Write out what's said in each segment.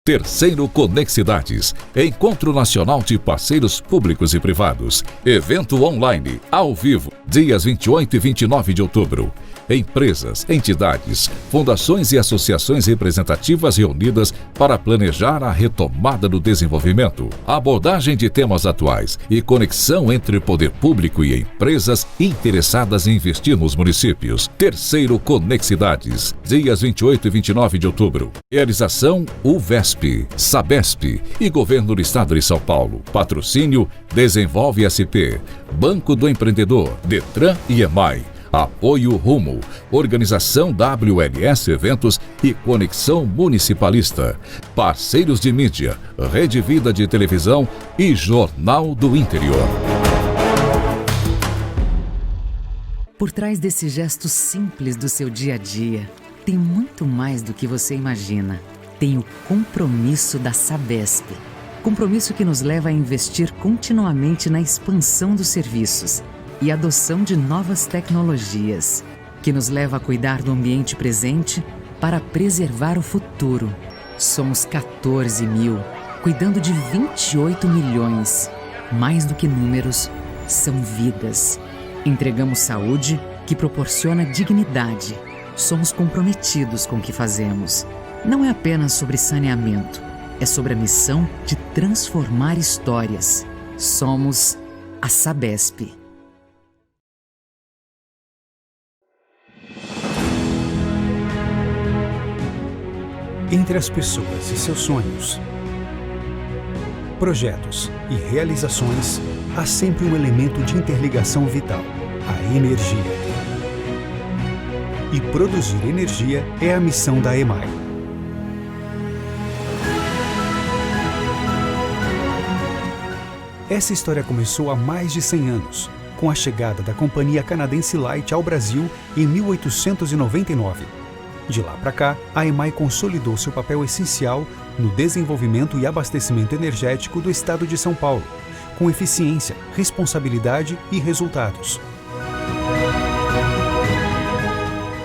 Terceiro Conexidades, Encontro Nacional de Parceiros Públicos e Privados. Evento online, ao vivo, dias 28 e 29 de outubro. Empresas, entidades, fundações e associações representativas reunidas para planejar a retomada do desenvolvimento, abordagem de temas atuais e conexão entre poder público e empresas interessadas em investir nos municípios. Terceiro Conexidades, dias 28 e 29 de outubro. Realização UVESP, SABESP e Governo do Estado de São Paulo. Patrocínio Desenvolve SP, Banco do Empreendedor, Detran e EMAI. Apoio Rumo, Organização WLS Eventos e Conexão Municipalista. Parceiros de mídia, Rede Vida de Televisão e Jornal do Interior. Por trás desse gesto simples do seu dia a dia, tem muito mais do que você imagina. Tem o compromisso da Sabesp. Compromisso que nos leva a investir continuamente na expansão dos serviços e adoção de novas tecnologias, que nos leva a cuidar do ambiente presente para preservar o futuro. Somos 14 mil, cuidando de 28 milhões. Mais do que números, são vidas. Entregamos saúde que proporciona dignidade. Somos comprometidos com o que fazemos. Não é apenas sobre saneamento, é sobre a missão de transformar histórias. Somos a Sabesp. Entre as pessoas e seus sonhos, projetos e realizações, há sempre um elemento de interligação vital: a energia. E produzir energia é a missão da EMAI. Essa história começou há mais de 100 anos, com a chegada da Companhia Canadense Light ao Brasil em 1899. De lá para cá, a EMAI consolidou seu papel essencial no desenvolvimento e abastecimento energético do estado de São Paulo, com eficiência, responsabilidade e resultados.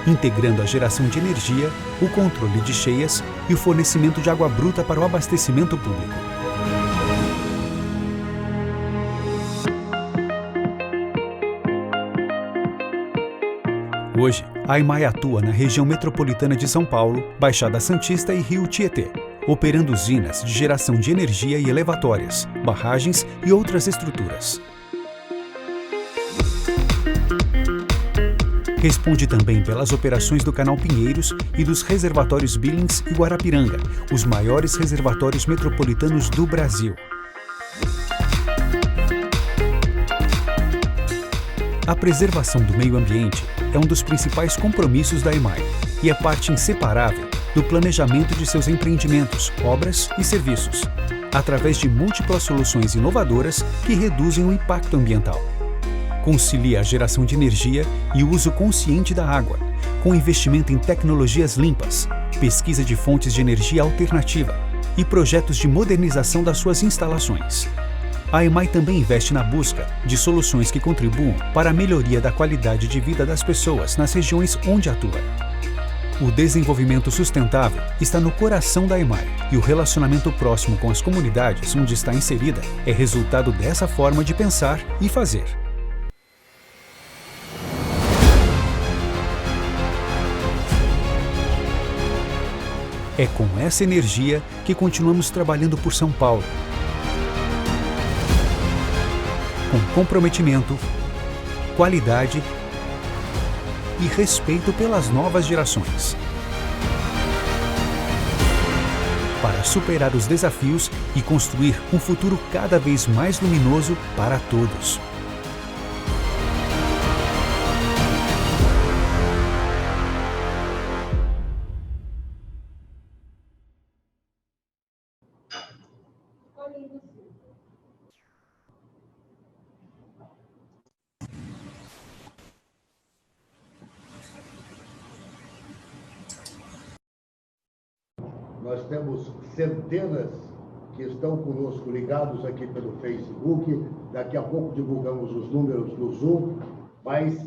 Integrando a geração de energia, o controle de cheias e o fornecimento de água bruta para o abastecimento público. Hoje, a EMAI atua na região metropolitana de São Paulo, Baixada Santista e Rio Tietê, operando usinas de geração de energia e elevatórias, barragens e outras estruturas. Responde também pelas operações do Canal Pinheiros e dos reservatórios Billings e Guarapiranga, os maiores reservatórios metropolitanos do Brasil. A preservação do meio ambiente é um dos principais compromissos da EMAI e é parte inseparável do planejamento de seus empreendimentos, obras e serviços, através de múltiplas soluções inovadoras que reduzem o impacto ambiental. Concilia a geração de energia e o uso consciente da água, com investimento em tecnologias limpas, pesquisa de fontes de energia alternativa e projetos de modernização das suas instalações. A EMAI também investe na busca de soluções que contribuam para a melhoria da qualidade de vida das pessoas nas regiões onde atua. O desenvolvimento sustentável está no coração da EMAI e o relacionamento próximo com as comunidades onde está inserida é resultado dessa forma de pensar e fazer. É com essa energia que continuamos trabalhando por São Paulo, com comprometimento, qualidade e respeito pelas novas gerações. Para superar os desafios e construir um futuro cada vez mais luminoso para todos. Nós temos centenas que estão conosco ligados aqui pelo Facebook. Daqui a pouco divulgamos os números do Zoom. Mas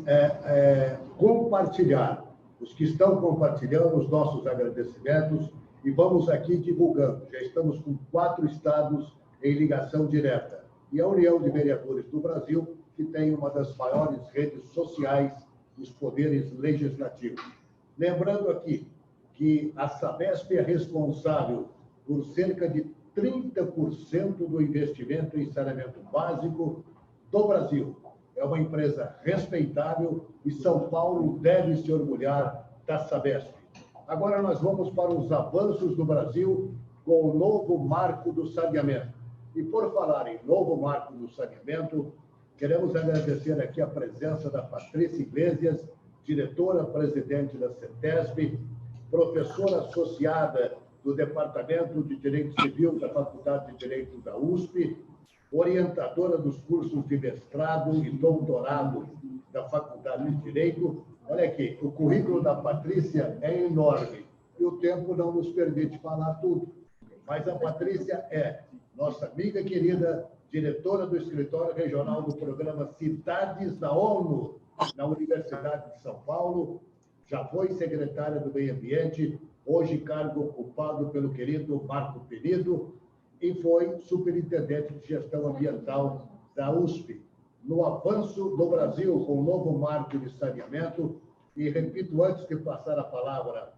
compartilhar, os que estão compartilhando, os nossos agradecimentos e vamos aqui divulgando. Já estamos com 4 estados em ligação direta. E a União de Vereadores do Brasil, que tem uma das maiores redes sociais dos poderes legislativos. Lembrando aqui que a Sabesp é responsável por cerca de 30% do investimento em saneamento básico do Brasil. É uma empresa respeitável e São Paulo deve se orgulhar da Sabesp. Agora nós vamos para os avanços do Brasil com o novo marco do saneamento. E por falar em novo marco do saneamento, queremos agradecer aqui a presença da Patrícia Iglesias, diretora-presidente da CETESB, professora associada do Departamento de Direito Civil da Faculdade de Direito da USP, orientadora dos cursos de mestrado e doutorado da Faculdade de Direito. Olha aqui, o currículo da Patrícia é enorme e o tempo não nos permite falar tudo. Mas a Patrícia é nossa amiga querida, diretora do Escritório Regional do Programa Cidades da ONU, na Universidade de São Paulo, já foi secretária do Meio Ambiente, hoje cargo ocupado pelo querido Marco Penido, e foi superintendente de gestão ambiental da USP. No avanço do Brasil com o novo marco de saneamento, e repito, antes de passar a palavra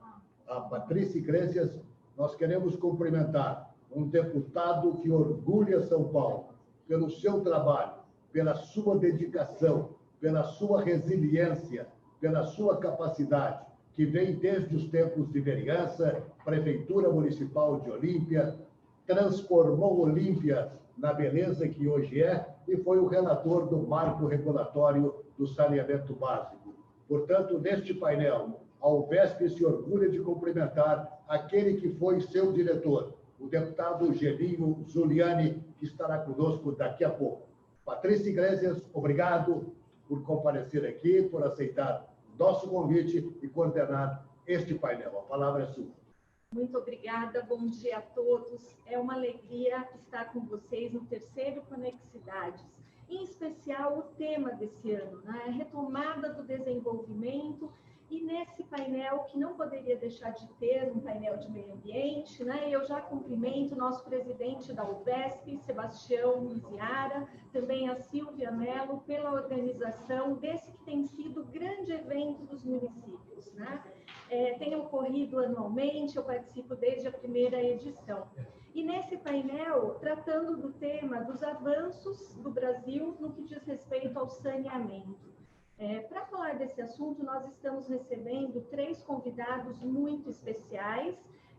a Patrícia Iglesias, nós queremos cumprimentar um deputado que orgulha São Paulo pelo seu trabalho, pela sua dedicação, pela sua resiliência, pela sua capacidade, que vem desde os tempos de vereança, Prefeitura Municipal de Olímpia, transformou Olímpia na beleza que hoje é e foi o relator do marco regulatório do saneamento básico. Portanto, neste painel, a UVESP se orgulha de cumprimentar aquele que foi seu diretor, o deputado Gelinho Zuliani, que estará conosco daqui a pouco. Patrícia Iglesias, obrigado por comparecer aqui, por aceitar nosso convite e coordenar este painel. A palavra é sua. Muito obrigada, bom dia a todos. É uma alegria estar com vocês no terceiro Conexidades, em especial o tema desse ano, né? A retomada do desenvolvimento. E nesse painel, que não poderia deixar de ter um painel de meio ambiente, né? Eu já cumprimento o nosso presidente da UVESP, Sebastião Miziara, também a Silvia Mello, pela organização desse que tem sido o grande evento dos municípios, né? Tem ocorrido anualmente, eu participo desde a primeira edição. E nesse painel, tratando do tema dos avanços do Brasil no que diz respeito ao saneamento. Para falar desse assunto, nós estamos recebendo 3 convidados muito especiais.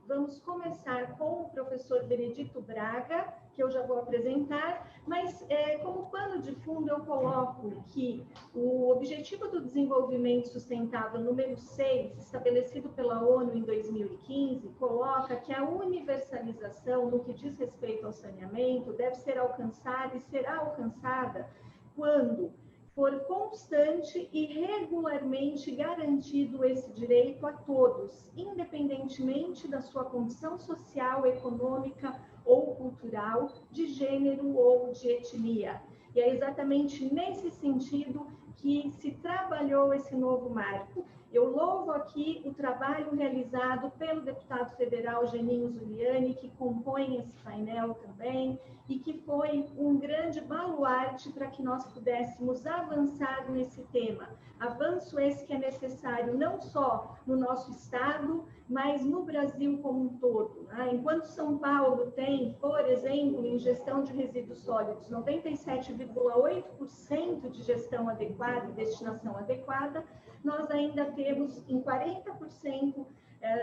Vamos começar com o professor Benedito Braga, que eu já vou apresentar, mas como pano de fundo eu coloco que o Objetivo do Desenvolvimento Sustentável número 6, estabelecido pela ONU em 2015, coloca que a universalização no que diz respeito ao saneamento deve ser alcançada e será alcançada quando for constante e regularmente garantido esse direito a todos, independentemente da sua condição social, econômica ou cultural, de gênero ou de etnia. E é exatamente nesse sentido que se trabalhou esse novo marco. Eu louvo aqui o trabalho realizado pelo deputado federal Gelinho Zuliani, que compõe esse painel também, e que foi um grande baluarte para que nós pudéssemos avançar nesse tema. Avanço esse que é necessário não só no nosso estado, mas no Brasil como um todo. Enquanto São Paulo tem, por exemplo, em gestão de resíduos sólidos, 97,8% de gestão adequada e destinação adequada, nós ainda temos em 40%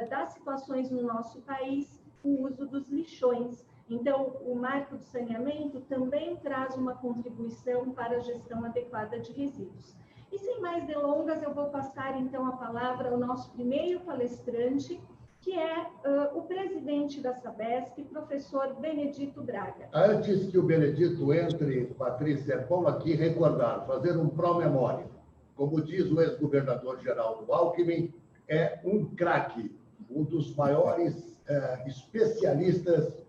das situações no nosso país o uso dos lixões. Então, o marco do saneamento também traz uma contribuição para a gestão adequada de resíduos. E sem mais delongas, eu vou passar então a palavra ao nosso primeiro palestrante, que é o presidente da Sabesp, professor Benedito Braga. Antes que o Benedito entre, Patrícia, é bom aqui recordar, fazer um pró-memória. Como diz o ex-governador Geraldo Alckmin, é um craque, um dos maiores especialistas,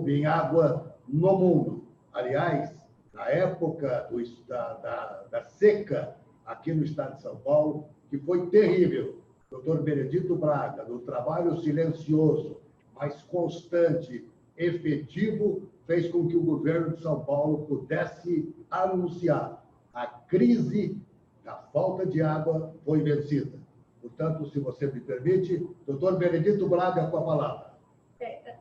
em água no mundo. Aliás, na época da seca aqui no estado de São Paulo, que foi terrível, Dr. Benedito Braga, do trabalho silencioso, mas constante, efetivo, fez com que o governo de São Paulo pudesse anunciar a crise da falta de água foi vencida. Portanto, se você me permite, doutor Benedito Braga, com a palavra.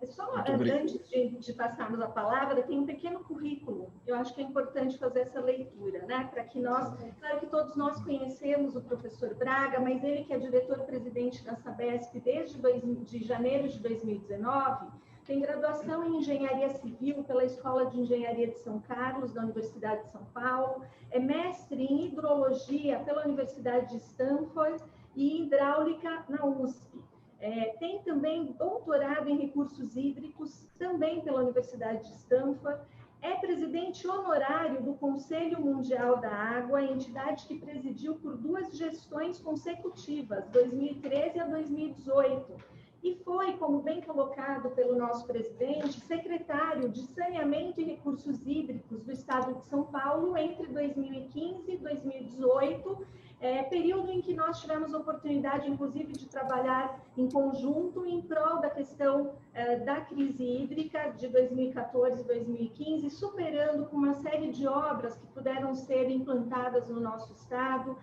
Só antes de passarmos a palavra, tem um pequeno currículo. Eu acho que é importante fazer essa leitura, né? Para que claro que todos nós conhecemos o professor Braga, mas ele que é diretor-presidente da Sabesp desde janeiro de 2019, tem graduação em Engenharia Civil pela Escola de Engenharia de São Carlos, da Universidade de São Paulo, é mestre em Hidrologia pela Universidade de Stanford e Hidráulica na USP. Tem também doutorado em recursos hídricos, também pela Universidade de Stanford. É presidente honorário do Conselho Mundial da Água, entidade que presidiu por 2 gestões consecutivas, 2013 a 2018. E foi, como bem colocado pelo nosso presidente, secretário de Saneamento e Recursos Hídricos do Estado de São Paulo entre 2015 e 2018, período em que nós tivemos a oportunidade, inclusive, de trabalhar em conjunto em prol da questão da crise hídrica de 2014 e 2015, superando com uma série de obras que puderam ser implantadas no nosso Estado,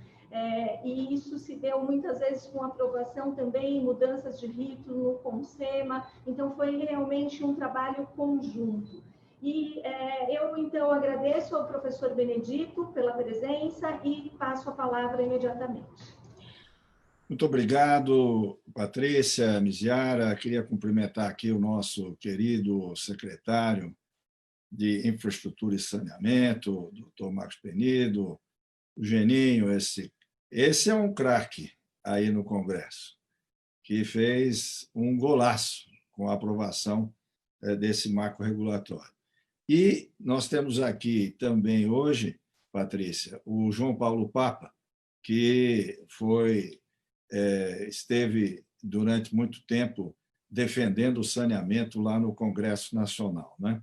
e isso se deu muitas vezes com aprovação também, mudanças de rito no CONSEMA, então foi realmente um trabalho conjunto. E eu, então, agradeço ao professor Benedito pela presença e passo a palavra imediatamente. Muito obrigado, Patrícia, Miziara. Queria cumprimentar aqui o nosso querido secretário de Infraestrutura e Saneamento, o doutor Marcos Penido, o Geninho, esse é um craque aí no Congresso, que fez um golaço com a aprovação desse marco regulatório. E nós temos aqui também hoje, Patrícia, o João Paulo Papa, que esteve durante muito tempo defendendo o saneamento lá no Congresso Nacional, né?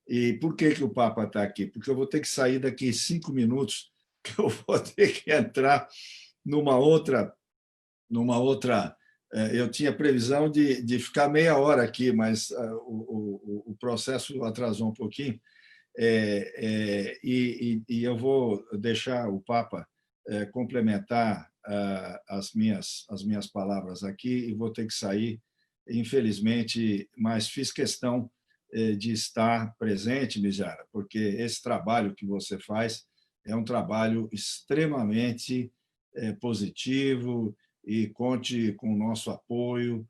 E por que o Papa está aqui? Porque eu vou ter que sair daqui 5 minutos, que eu vou ter que entrar numa outra. Eu tinha previsão de ficar meia hora aqui, mas o processo atrasou um pouquinho, e eu vou deixar o Papa complementar as minhas palavras aqui e vou ter que sair, infelizmente, mas fiz questão de estar presente, Miziara, porque esse trabalho que você faz é um trabalho extremamente positivo e conte com o nosso apoio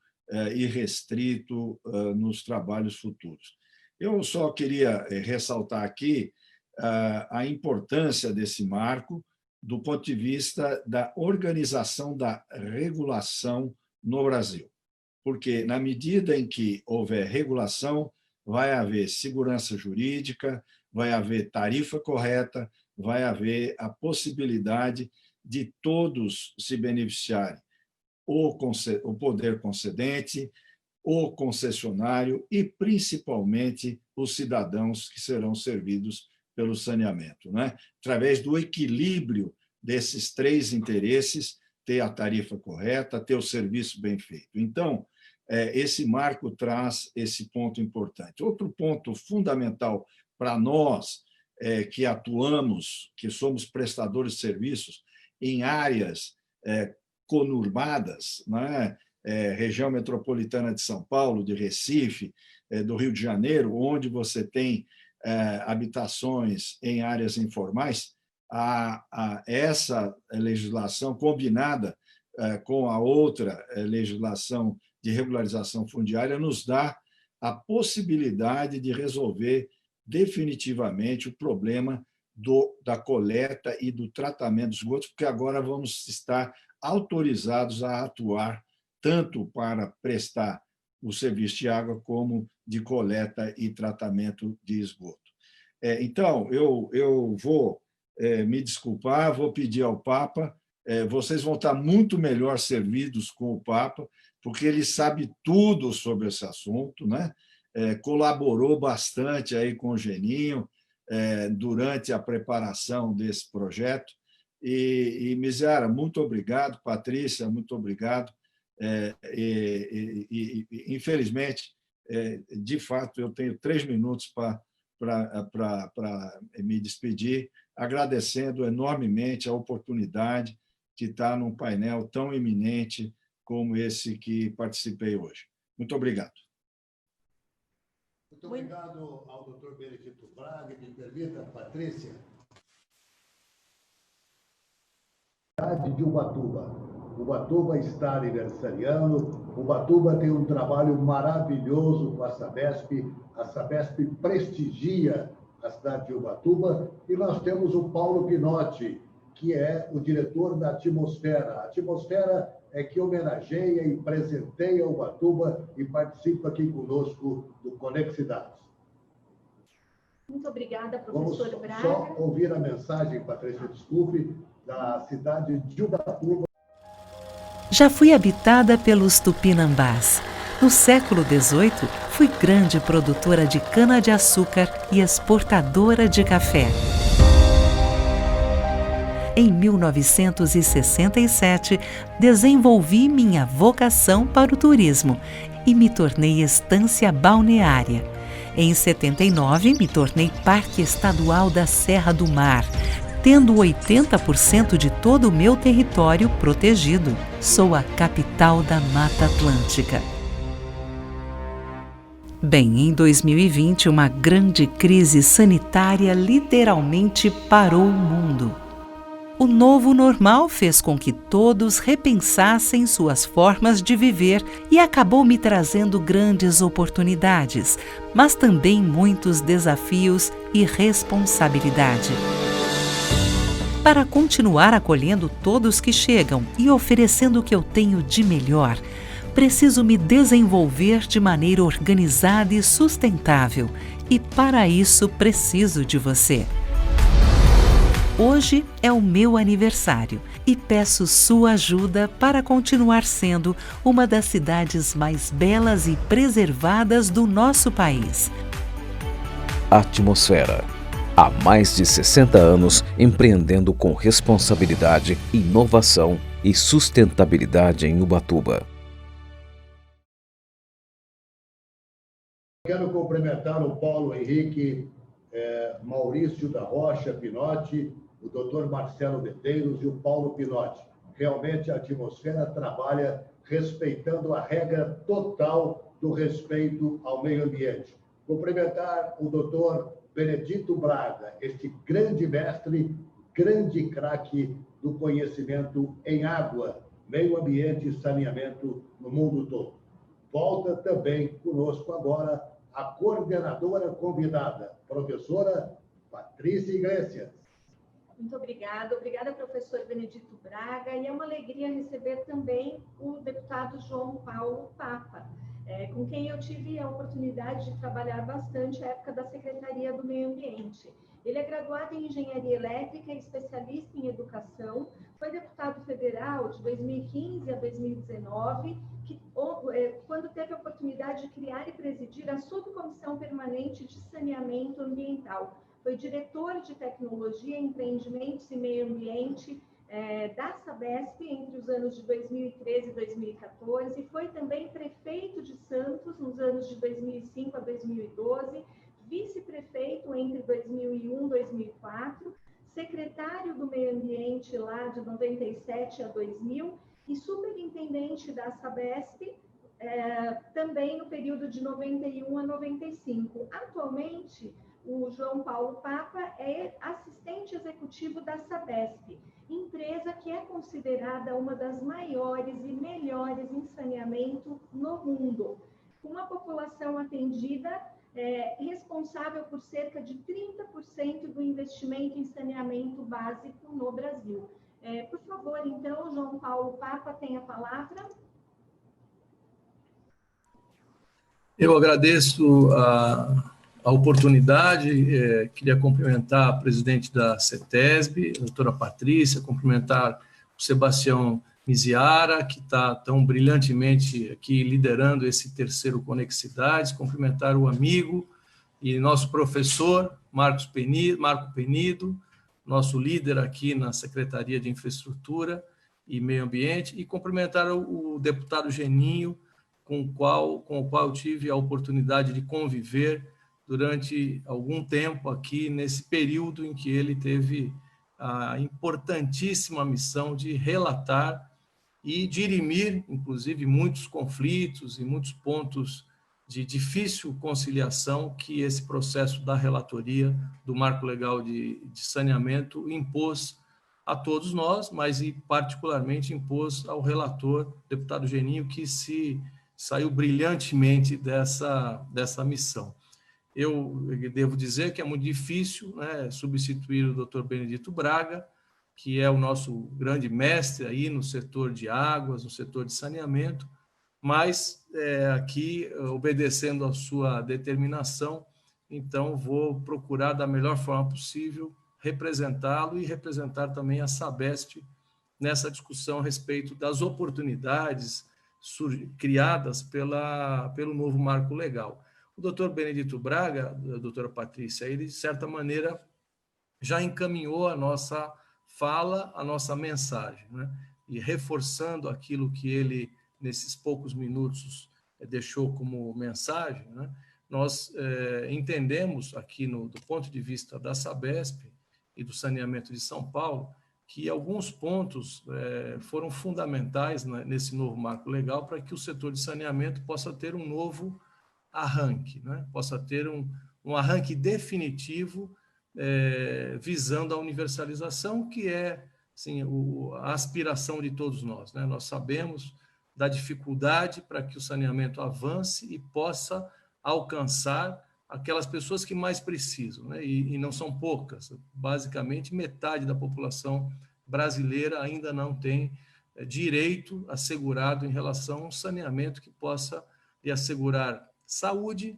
irrestrito nos trabalhos futuros. Eu só queria ressaltar aqui a importância desse marco do ponto de vista da organização da regulação no Brasil, porque, na medida em que houver regulação, vai haver segurança jurídica, vai haver tarifa correta, vai haver a possibilidade de todos se beneficiarem, o poder concedente, o concessionário e, principalmente, os cidadãos que serão servidos pelo saneamento, né? Através do equilíbrio desses 3 interesses, ter a tarifa correta, ter o serviço bem feito. Então, esse marco traz esse ponto importante. Outro ponto fundamental para nós, que atuamos, que somos prestadores de serviços em áreas conurbadas, né? Região metropolitana de São Paulo, de Recife, do Rio de Janeiro, onde você tem habitações em áreas informais, essa legislação combinada com a outra legislação de regularização fundiária nos dá a possibilidade de resolver definitivamente o problema da coleta e do tratamento dos esgotos, porque agora vamos estar autorizados a atuar tanto para prestar o serviço de água como de coleta e tratamento de esgoto. Então, eu vou me desculpar, vou pedir ao Papa, vocês vão estar muito melhor servidos com o Papa, porque ele sabe tudo sobre esse assunto, né? Colaborou bastante aí com o Geninho durante a preparação desse projeto, E Mizara, muito obrigado. Patrícia, muito obrigado. Infelizmente, de fato, eu tenho 3 minutos para me despedir, agradecendo enormemente a oportunidade de estar num painel tão eminente como esse que participei hoje. Muito obrigado. Muito obrigado ao Dr. Benedito Braga. Me permita, Patrícia. De Ubatuba está aniversariando. Ubatuba tem um trabalho maravilhoso com a Sabesp. A Sabesp prestigia a cidade de Ubatuba. E nós temos o Paulo Pinotti, que é o diretor da Atmosfera. A Atmosfera é que homenageia e presenteia Ubatuba e participa aqui conosco do Conexidades. Muito obrigada, professor Vamos Braga. só ouvir a mensagem, Patrícia, desculpe, da cidade de Ubatuba. Já fui habitada pelos tupinambás. No século XVIII, fui grande produtora de cana-de-açúcar e exportadora de café. Em 1967, desenvolvi minha vocação para o turismo e me tornei estância balneária. Em 79, me tornei Parque Estadual da Serra do Mar, tendo 80% de todo o meu território protegido. Sou a capital da Mata Atlântica. Bem, em 2020, uma grande crise sanitária literalmente parou o mundo. O novo normal fez com que todos repensassem suas formas de viver e acabou me trazendo grandes oportunidades, mas também muitos desafios e responsabilidade. Para continuar acolhendo todos que chegam e oferecendo o que eu tenho de melhor, preciso me desenvolver de maneira organizada e sustentável, e para isso preciso de você. Hoje é o meu aniversário e peço sua ajuda para continuar sendo uma das cidades mais belas e preservadas do nosso país. Atmosfera. Há mais de 60 anos empreendendo com responsabilidade, inovação e sustentabilidade em Ubatuba. Quero cumprimentar o Paulo Henrique, Maurício da Rocha Pinotti, o Dr. Marcelo Medeiros e o Paulo Pinotti. Realmente a Atmosfera trabalha respeitando a regra total do respeito ao meio ambiente. Cumprimentar o Dr. Benedito Braga, este grande mestre, grande craque do conhecimento em água, meio ambiente e saneamento no mundo todo. Volta também conosco agora a coordenadora convidada, professora Patrícia Iglesias. Muito obrigada. Obrigada, professor Benedito Braga. E é uma alegria receber também o deputado João Paulo Papa, com quem eu tive a oportunidade de trabalhar bastante na época da Secretaria do Meio Ambiente. Ele é graduado em Engenharia Elétrica e especialista em Educação, foi deputado federal de 2015 a 2019, quando teve a oportunidade de criar e presidir a Subcomissão Permanente de Saneamento Ambiental. Foi diretor de Tecnologia, Empreendimentos e Meio Ambiente da Sabesp entre os anos de 2013 e 2014, foi também prefeito de Santos nos anos de 2005 a 2012, vice-prefeito entre 2001 e 2004, secretário do Meio Ambiente lá de 97 a 2000 e superintendente da Sabesp também no período de 91 a 95. Atualmente, o João Paulo Papa é assistente executivo da Sabesp, empresa que é considerada uma das maiores e melhores em saneamento no mundo, com uma população atendida responsável por cerca de 30% do investimento em saneamento básico no Brasil. Por favor, então, João Paulo Papa tem a palavra. Eu agradeço a oportunidade, queria cumprimentar a presidente da CETESB, a doutora Patrícia, cumprimentar o Sebastião Miziara, que está tão brilhantemente aqui liderando esse terceiro Conexidades, cumprimentar o amigo e nosso professor, Marco Penido, nosso líder aqui na Secretaria de Infraestrutura e Meio Ambiente, e cumprimentar o deputado Geninho, com o qual eu tive a oportunidade de conviver durante algum tempo aqui, nesse período em que ele teve a importantíssima missão de relatar e dirimir, inclusive, muitos conflitos e muitos pontos de difícil conciliação que esse processo da relatoria do Marco Legal de Saneamento impôs a todos nós, mas e particularmente impôs ao relator, deputado Geninho, que saiu brilhantemente dessa missão. Eu devo dizer que é muito difícil, né, substituir o Dr. Benedito Braga, que é o nosso grande mestre aí no setor de águas, no setor de saneamento, mas aqui, obedecendo à sua determinação, então vou procurar da melhor forma possível representá-lo e representar também a Sabesp nessa discussão a respeito das oportunidades criadas pelo novo marco legal. O doutor Benedito Braga, a doutora Patrícia, ele, de certa maneira, já encaminhou a nossa fala, a nossa mensagem, né? E reforçando aquilo que ele, nesses poucos minutos, deixou como mensagem, né? Nós entendemos aqui, do ponto de vista da Sabesp e do saneamento de São Paulo, que alguns pontos foram fundamentais, né, nesse novo marco legal para que o setor de saneamento possa ter um novo arranque, né? Possa ter um arranque definitivo visando a universalização, que é assim, a aspiração de todos nós, né? Nós sabemos da dificuldade para que o saneamento avance e possa alcançar aquelas pessoas que mais precisam, né? E não são poucas, basicamente metade da população brasileira ainda não tem direito assegurado em relação a um saneamento que possa lhe assegurar saúde,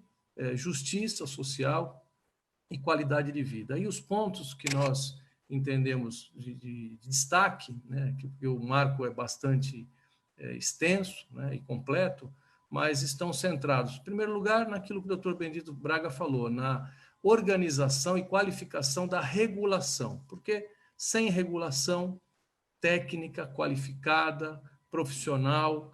justiça social e qualidade de vida. E os pontos que nós entendemos de destaque, né, que o marco é bastante extenso, né, e completo, mas estão centrados, em primeiro lugar, naquilo que o Dr. Benedito Braga falou, na organização e qualificação da regulação, porque sem regulação técnica, qualificada, profissional,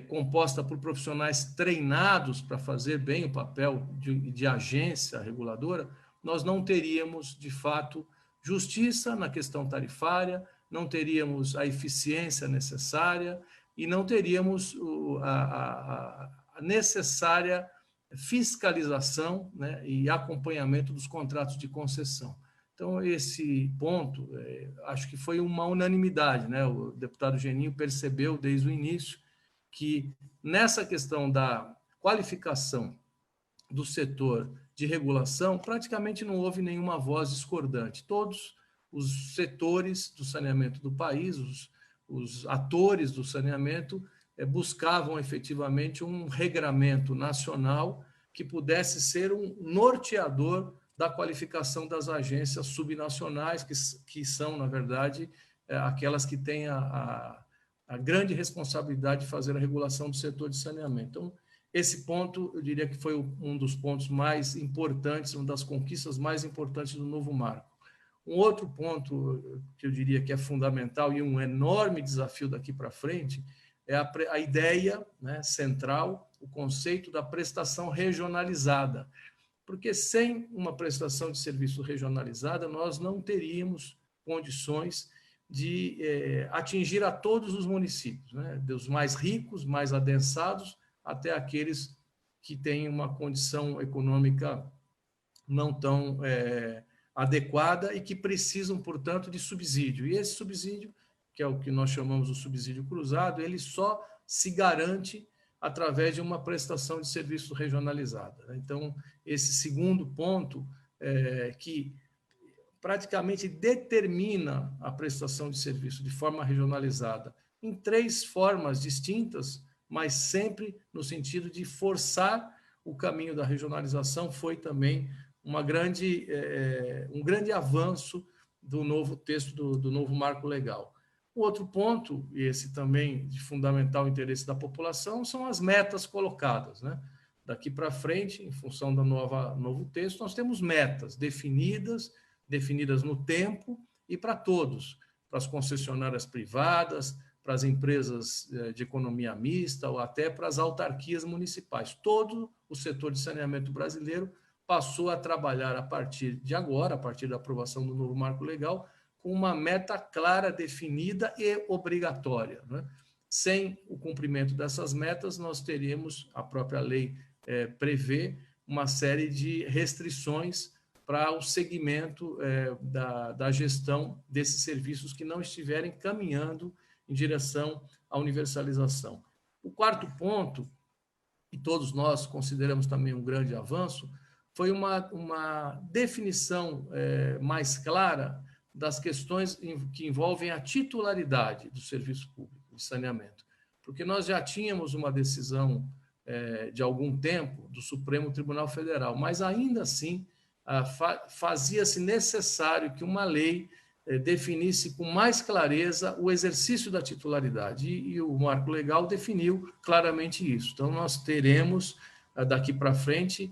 composta por profissionais treinados para fazer bem o papel de agência reguladora, nós não teríamos, de fato, justiça na questão tarifária, não teríamos a eficiência necessária e não teríamos a necessária fiscalização, né, e acompanhamento dos contratos de concessão. Então, esse ponto, acho que foi uma unanimidade, né? O deputado Geninho percebeu desde o início que nessa questão da qualificação do setor de regulação, praticamente não houve nenhuma voz discordante. Todos os setores do saneamento do país, os atores do saneamento, buscavam efetivamente um regramento nacional que pudesse ser um norteador da qualificação das agências subnacionais, que são, na verdade, aquelas que têm a grande responsabilidade de fazer a regulação do setor de saneamento. Então, esse ponto, eu diria que foi um dos pontos mais importantes, uma das conquistas mais importantes do novo marco. Um outro ponto que eu diria que é fundamental e um enorme desafio daqui para frente é a ideia, né, central, o conceito da prestação regionalizada. Porque sem uma prestação de serviço regionalizada, nós não teríamos condições de atingir a todos os municípios, né, dos mais ricos, mais adensados, até aqueles que têm uma condição econômica não tão adequada e que precisam, portanto, de subsídio. E esse subsídio, que é o que nós chamamos de subsídio cruzado, ele só se garante através de uma prestação de serviço regionalizada. Então, esse segundo ponto, que praticamente determina a prestação de serviço de forma regionalizada em 3 formas distintas, mas sempre no sentido de forçar o caminho da regionalização, foi também um grande avanço do novo texto, do novo marco legal. O outro ponto, e esse também de fundamental interesse da população, são as metas colocadas, né? Daqui para frente, em função do novo texto, nós temos metas definidas definidas no tempo e para todos, para as concessionárias privadas, para as empresas de economia mista ou até para as autarquias municipais. Todo o setor de saneamento brasileiro passou a trabalhar a partir de agora, a partir da aprovação do novo marco legal, com uma meta clara, definida e obrigatória, né? Sem o cumprimento dessas metas, nós teríamos, a própria lei prevê, uma série de restrições para o segmento da gestão desses serviços que não estiverem caminhando em direção à universalização. O quarto ponto, e todos nós consideramos também um grande avanço, foi uma definição mais clara das questões que envolvem a titularidade do serviço público de saneamento. Porque nós já tínhamos uma decisão de algum tempo do Supremo Tribunal Federal, mas ainda assim fazia-se necessário que uma lei definisse com mais clareza o exercício da titularidade, e o marco legal definiu claramente isso. Então, nós teremos, daqui para frente,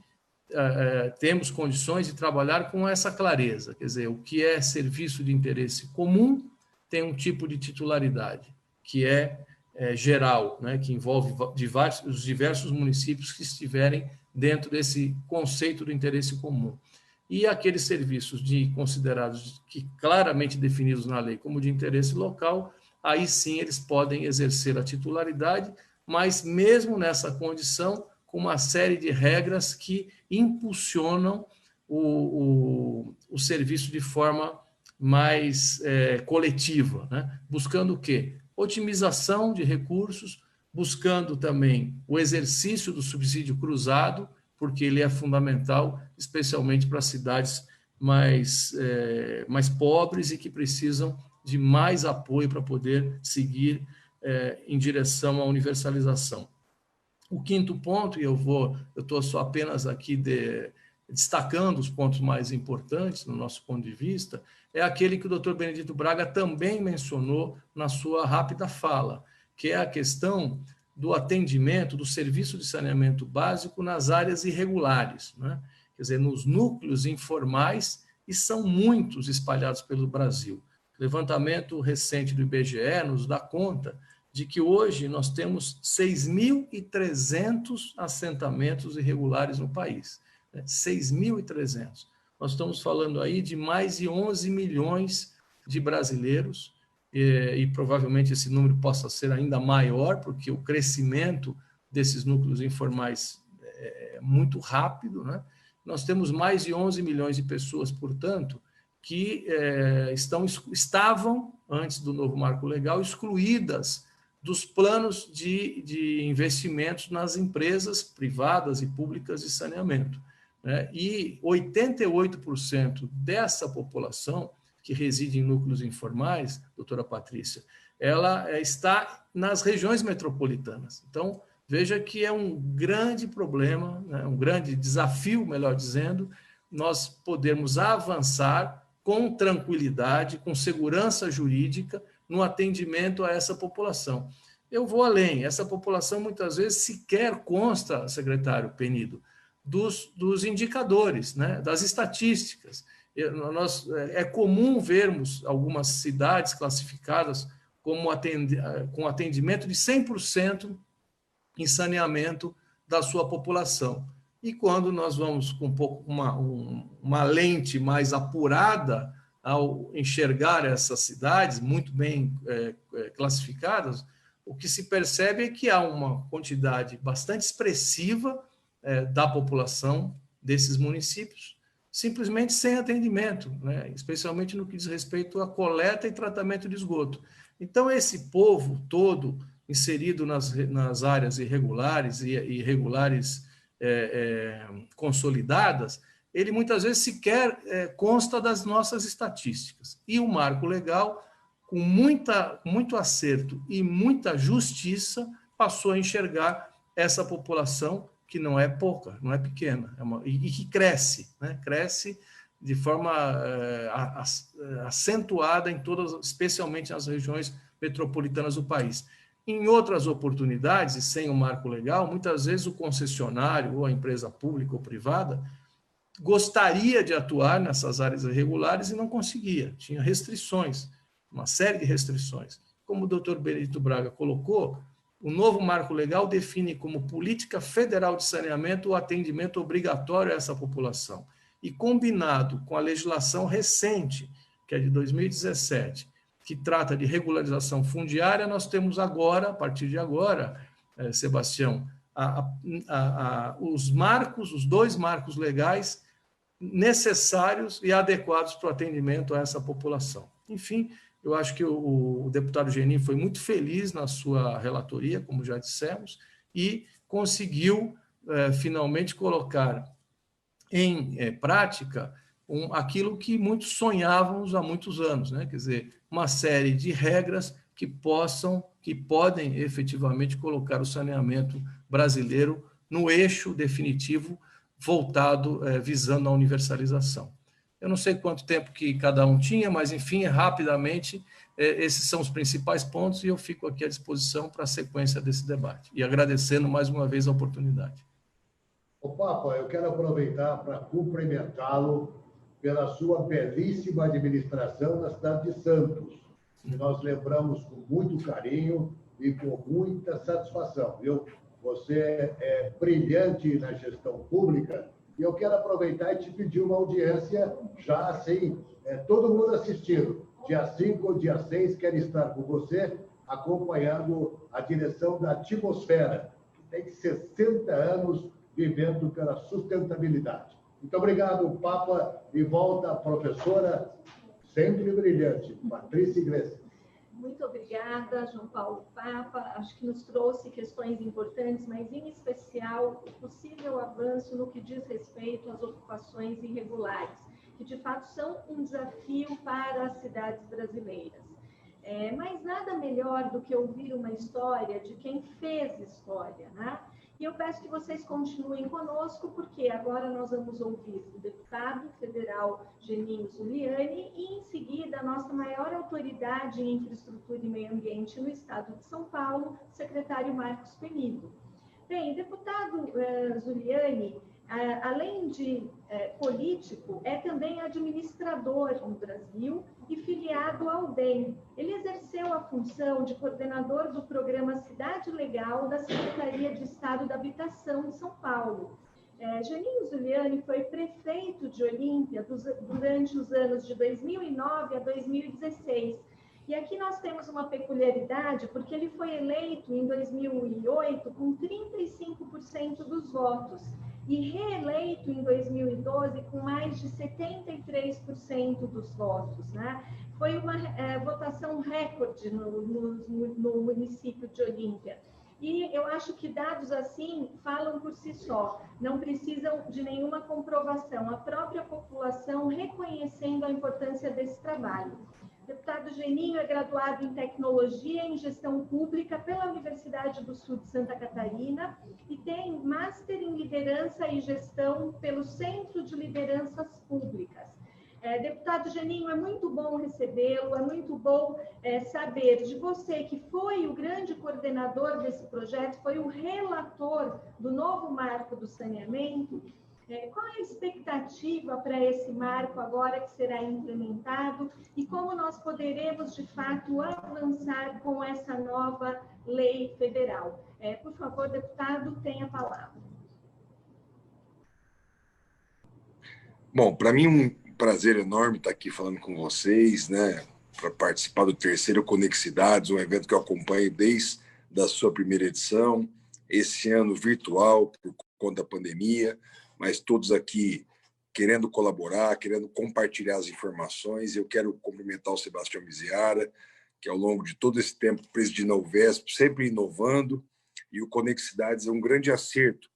temos condições de trabalhar com essa clareza, quer dizer, o que é serviço de interesse comum tem um tipo de titularidade, que é geral, né, que envolve os diversos municípios que estiverem dentro desse conceito do interesse comum. E aqueles serviços considerados claramente definidos na lei como de interesse local, aí sim eles podem exercer a titularidade, mas mesmo nessa condição, com uma série de regras que impulsionam o serviço de forma mais coletiva, né? Buscando o quê? Otimização de recursos, buscando também o exercício do subsídio cruzado, porque ele é fundamental, especialmente para cidades mais pobres e que precisam de mais apoio para poder seguir em direção à universalização. O quinto ponto, e eu estou só apenas aqui destacando os pontos mais importantes no nosso ponto de vista, é aquele que o Dr. Benedito Braga também mencionou na sua rápida fala, que é a questão do atendimento do serviço de saneamento básico nas áreas irregulares, né? Quer dizer, nos núcleos informais, e são muitos espalhados pelo Brasil. O levantamento recente do IBGE nos dá conta de que hoje nós temos 6.300 assentamentos irregulares no país. 6.300. Nós estamos falando aí de mais de 11 milhões de brasileiros, e provavelmente esse número possa ser ainda maior, porque o crescimento desses núcleos informais é muito rápido, né? Nós temos mais de 11 milhões de pessoas, portanto, que estavam, antes do novo marco legal, excluídas dos planos de investimentos nas empresas privadas e públicas de saneamento, né? E 88% dessa população que reside em núcleos informais, doutora Patrícia, ela está nas regiões metropolitanas. Então, veja que é um grande problema, né, um grande desafio, melhor dizendo, nós podermos avançar com tranquilidade, com segurança jurídica, no atendimento a essa população. Eu vou além, essa população muitas vezes sequer consta, secretário Penido, dos indicadores, né, das estatísticas. É comum vermos algumas cidades classificadas como com atendimento de 100% em saneamento da sua população. E quando nós vamos com uma lente mais apurada ao enxergar essas cidades muito bem classificadas, o que se percebe é que há uma quantidade bastante expressiva da população desses municípios simplesmente sem atendimento, né? Especialmente no que diz respeito à coleta e tratamento de esgoto. Então, esse povo todo inserido nas áreas irregulares e irregulares consolidadas, ele muitas vezes sequer consta das nossas estatísticas. E o marco legal, com muito acerto e muita justiça, passou a enxergar essa população que não é pouca, não é pequena, e que cresce, né? Cresce de forma acentuada em todas, especialmente nas regiões metropolitanas do país. Em outras oportunidades, e sem o marco legal, muitas vezes o concessionário ou a empresa pública ou privada gostaria de atuar nessas áreas irregulares e não conseguia, tinha restrições, uma série de restrições. Como o doutor Benedito Braga colocou, o novo marco legal define como política federal de saneamento o atendimento obrigatório a essa população. E combinado com a legislação recente, que é de 2017, que trata de regularização fundiária, nós temos agora, a partir de agora, Sebastião, os dois marcos legais necessários e adequados para o atendimento a essa população. Enfim, eu acho que o deputado Genin foi muito feliz na sua relatoria, como já dissemos, e conseguiu finalmente colocar em prática aquilo que muitos sonhávamos há muitos anos, né? Quer dizer, uma série de regras que podem efetivamente colocar o saneamento brasileiro no eixo definitivo voltado, visando a universalização. Eu não sei quanto tempo que cada um tinha, mas, enfim, rapidamente, esses são os principais pontos e eu fico aqui à disposição para a sequência desse debate. E agradecendo mais uma vez a oportunidade. Ô, Papa, eu quero aproveitar para cumprimentá-lo pela sua belíssima administração na cidade de Santos, que nós lembramos com muito carinho e com muita satisfação, viu? Você é brilhante na gestão pública e eu quero aproveitar e te pedir uma audiência já assim, todo mundo assistindo. Dia 5 ou dia 6, quero estar com você acompanhando a direção da Atmosfera, que tem 60 anos vivendo pela sustentabilidade. Muito obrigado, Papa, e volta a professora, sempre brilhante, Patrícia Iglesias. Muito obrigada, João Paulo Papa. Acho que nos trouxe questões importantes, mas, em especial, o possível avanço no que diz respeito às ocupações irregulares, que, de fato, são um desafio para as cidades brasileiras. Mas nada melhor do que ouvir uma história de quem fez história, né? E eu peço que vocês continuem conosco, porque agora nós vamos ouvir o deputado federal Genin Zuliani e, em seguida, a nossa maior autoridade em infraestrutura e meio ambiente no estado de São Paulo, o secretário Marcos Penido. Bem, deputado Zuliani, além de político, é também administrador no Brasil e filiado ao DEM. Ele exerceu a função de coordenador do programa Cidade Legal da Secretaria de Estado da Habitação de São Paulo. Genin Zuliani foi prefeito de Olímpia durante os anos de 2009 a 2016. E aqui nós temos uma peculiaridade, porque ele foi eleito em 2008 com 35% dos votos e reeleito em 2012 com mais de 73% dos votos, né? Foi uma votação recorde no município de Olímpia. E eu acho que dados assim falam por si só, não precisam de nenhuma comprovação, a própria população reconhecendo a importância desse trabalho. O deputado Geninho é graduado em Tecnologia e em Gestão Pública pela Universidade do Sul de Santa Catarina e tem Master em Liderança e Gestão pelo Centro de Lideranças Públicas. Deputado Geninho, é muito bom recebê-lo, é muito bom saber de você que foi o grande coordenador desse projeto, foi o relator do novo marco do saneamento. Qual é a expectativa para esse marco agora que será implementado e como nós poderemos, de fato, avançar com essa nova lei federal? Por favor, deputado, tenha a palavra. Bom, para mim um prazer enorme estar aqui falando com vocês, né, para participar do terceiro Conexidades, um evento que eu acompanho desde a sua primeira edição, esse ano virtual por conta da pandemia, mas todos aqui querendo colaborar, querendo compartilhar as informações. Eu quero cumprimentar o Sebastião Miziara, que ao longo de todo esse tempo presidindo a UVESP, sempre inovando, e o Conexidades é um grande acerto,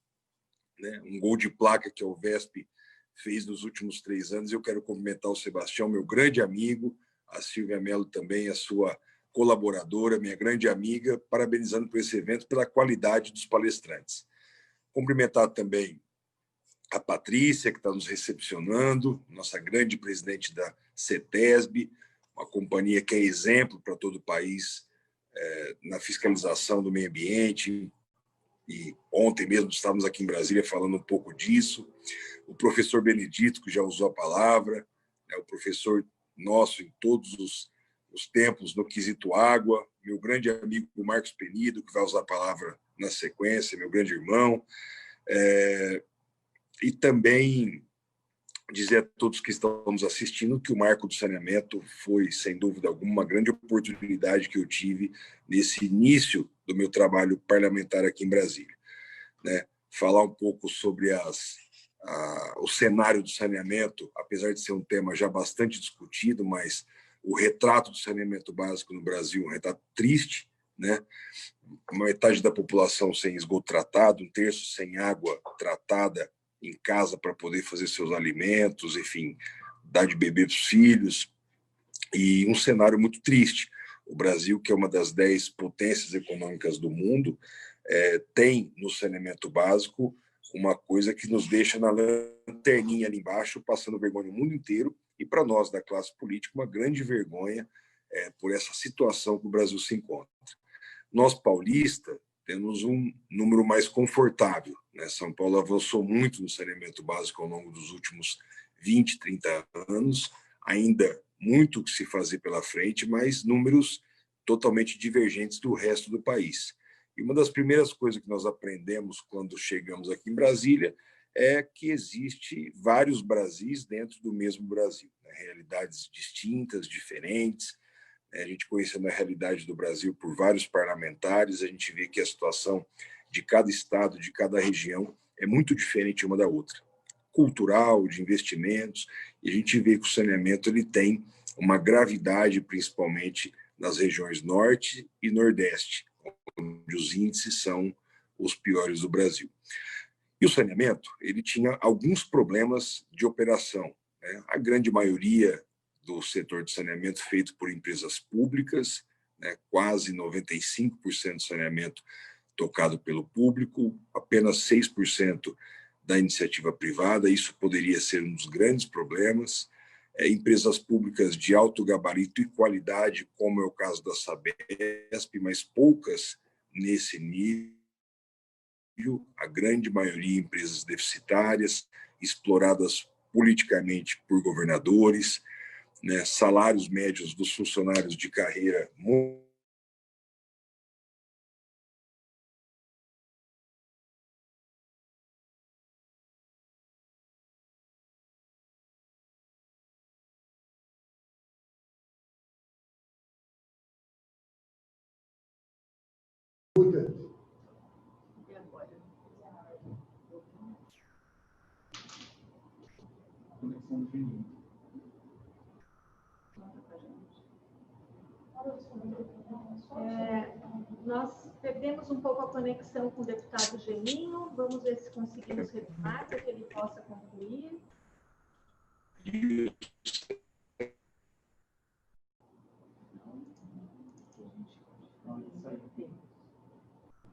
né? Um gol de placa que a UVESP fez nos últimos 3 anos. Eu quero cumprimentar o Sebastião, meu grande amigo, a Silvia Mello também, a sua colaboradora, minha grande amiga, parabenizando por esse evento, pela qualidade dos palestrantes. Cumprimentar também a Patrícia, que está nos recepcionando, nossa grande presidente da CETESB, uma companhia que é exemplo para todo o país na fiscalização do meio ambiente, e ontem mesmo estávamos aqui em Brasília falando um pouco disso. O professor Benedito, que já usou a palavra, né, o professor nosso em todos os tempos no quesito água, meu grande amigo Marcos Penido, que vai usar a palavra na sequência, meu grande irmão, e também dizer a todos que estão nos assistindo que o Marco do Saneamento foi, sem dúvida alguma, uma grande oportunidade que eu tive nesse início do meu trabalho parlamentar aqui em Brasília, né? Falar um pouco sobre o cenário do saneamento, apesar de ser um tema já bastante discutido, mas o retrato do saneamento básico no Brasil é um retrato triste, né? Metade da população sem esgoto tratado, 1/3 sem água tratada em casa para poder fazer seus alimentos, enfim, dar de beber para os filhos, e um cenário muito triste. O Brasil, que é uma das 10 potências econômicas do mundo, tem no saneamento básico uma coisa que nos deixa na lanterninha ali embaixo, passando vergonha no mundo inteiro, e para nós da classe política, uma grande vergonha por essa situação que o Brasil se encontra. Nós, paulistas, temos um número mais confortável, né? São Paulo avançou muito no saneamento básico ao longo dos últimos 20, 30 anos, ainda muito que se fazer pela frente, mas números totalmente divergentes do resto do país. E uma das primeiras coisas que nós aprendemos quando chegamos aqui em Brasília é que existe vários Brasis dentro do mesmo Brasil, né? Realidades distintas, diferentes. A gente conhecendo a realidade do Brasil por vários parlamentares, a gente vê que a situação de cada estado, de cada região, é muito diferente uma da outra. Cultural, de investimentos, e a gente vê que o saneamento ele tem uma gravidade, principalmente nas regiões norte e nordeste, onde os índices são os piores do Brasil. E o saneamento ele tinha alguns problemas de operação, né? A grande maioria do setor de saneamento feito por empresas públicas, né? Quase 95% do saneamento tocado pelo público, apenas 6% da iniciativa privada. Isso poderia ser um dos grandes problemas. Empresas públicas de alto gabarito e qualidade, como é o caso da Sabesp, mas poucas nesse nível. A grande maioria empresas deficitárias, exploradas politicamente por governadores, né? Salários médios dos funcionários de carreira Nós perdemos um pouco a conexão com o deputado Geninho. Vamos ver se conseguimos retomar para que ele possa concluir.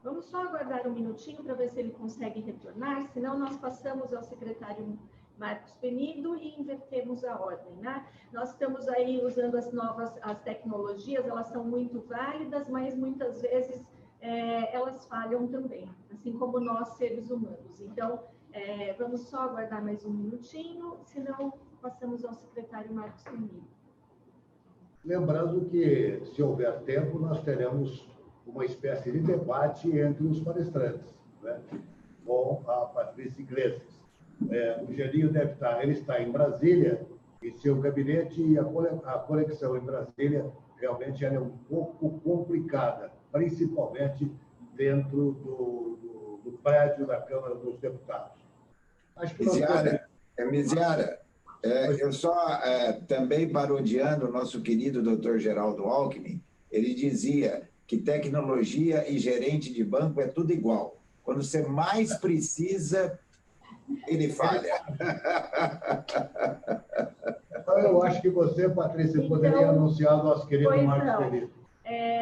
Vamos só aguardar um minutinho para ver se ele consegue retornar, senão nós passamos ao secretário Marcos Penido e invertemos a ordem, né? Nós estamos aí usando as tecnologias, elas são muito válidas, mas muitas vezes elas falham também, assim como nós, seres humanos. Então, vamos só aguardar mais um minutinho, senão passamos ao secretário Marcos Penido. Lembrando que, se houver tempo, nós teremos uma espécie de debate entre os palestrantes, né? Com a Patrícia Iglesias. O Geninho ele está em Brasília, e seu gabinete e a conexão em Brasília realmente ela é um pouco complicada, principalmente dentro do prédio da Câmara dos Deputados. Acho que Misiara, eu só também parodiando o nosso querido Dr. Geraldo Alckmin, ele dizia que tecnologia e gerente de banco é tudo igual. Quando você mais precisa, ele falha. Então, eu acho que você, Patrícia, poderia anunciar o nosso querido Marcos Penido.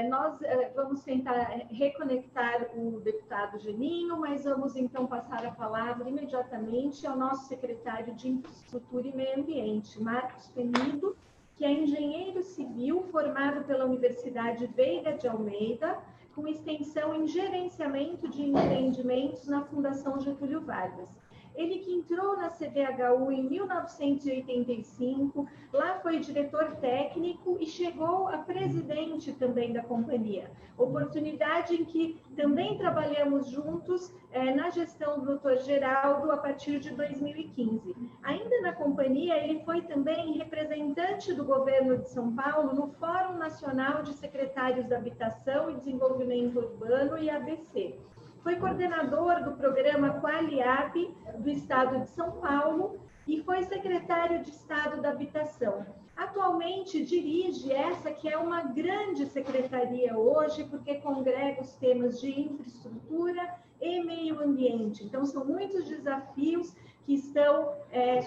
Nós vamos tentar reconectar o deputado Geninho, mas vamos então passar a palavra imediatamente ao nosso secretário de Infraestrutura e Meio Ambiente, Marcos Penido, que é engenheiro civil formado pela Universidade Veiga de Almeida, com extensão em gerenciamento de empreendimentos na Fundação Getúlio Vargas. Ele que entrou na CDHU em 1985, lá foi diretor técnico e chegou a presidente também da companhia. Oportunidade em que também trabalhamos juntos na gestão do Dr. Geraldo a partir de 2015. Ainda na companhia, ele foi também representante do governo de São Paulo no Fórum Nacional de Secretários da Habitação e Desenvolvimento Urbano e ABC. Foi coordenador do programa Qualiab do Estado de São Paulo e foi secretário de Estado da Habitação. Atualmente dirige essa que é uma grande secretaria hoje, porque congrega os temas de infraestrutura e meio ambiente. Então, são muitos desafios que estão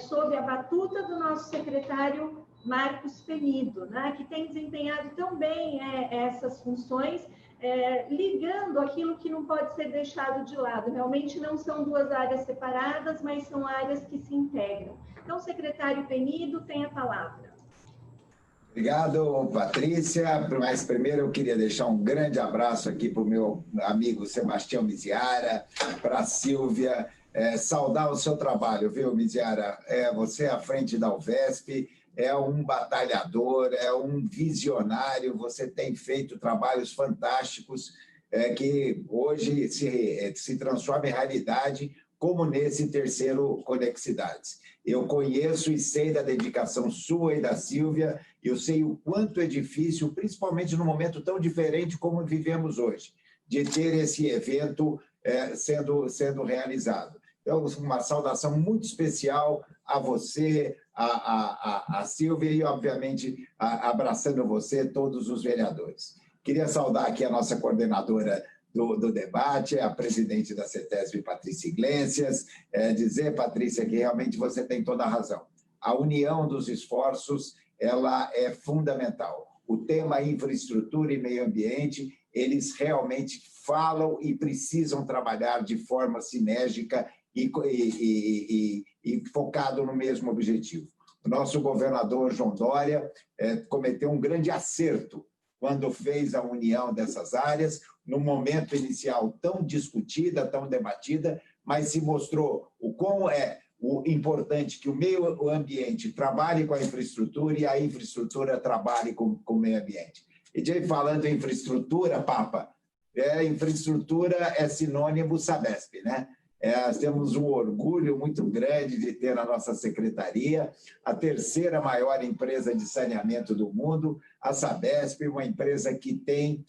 sob a batuta do nosso secretário Marcos Penido, né, que tem desempenhado tão bem essas funções, ligando aquilo que não pode ser deixado de lado. Realmente não são duas áreas separadas, mas são áreas que se integram. Então, secretário Penido, tem a palavra. Obrigado, Patrícia. Mas primeiro eu queria deixar um grande abraço aqui para o meu amigo Sebastião Miziara, para a Sílvia, saudar o seu trabalho, viu, Miziara? Você à frente da UVESP, é um batalhador, é um visionário, você tem feito trabalhos fantásticos que hoje se transformam em realidade, como nesse terceiro Conexidades. Eu conheço e sei da dedicação sua e da Sílvia, eu sei o quanto é difícil, principalmente num momento tão diferente como vivemos hoje, de ter esse evento sendo realizado. Então, uma saudação muito especial a você, a Sílvia e, obviamente, abraçando você, todos os vereadores. Queria saudar aqui a nossa coordenadora do debate, a presidente da CETESB, Patrícia Iglesias, dizer, Patrícia, que realmente você tem toda a razão. A união dos esforços, ela é fundamental. O tema infraestrutura e meio ambiente, eles realmente falam e precisam trabalhar de forma sinérgica e focado no mesmo objetivo. O nosso governador João Dória cometeu um grande acerto quando fez a união dessas áreas, no momento inicial tão discutida, tão debatida, mas se mostrou o quão o importante que o meio ambiente trabalhe com a infraestrutura e a infraestrutura trabalhe com o meio ambiente. E falando em infraestrutura, Papa, infraestrutura é sinônimo Sabesp, né? Nós temos um orgulho muito grande de ter na nossa secretaria a terceira maior empresa de saneamento do mundo, a Sabesp, uma empresa que tem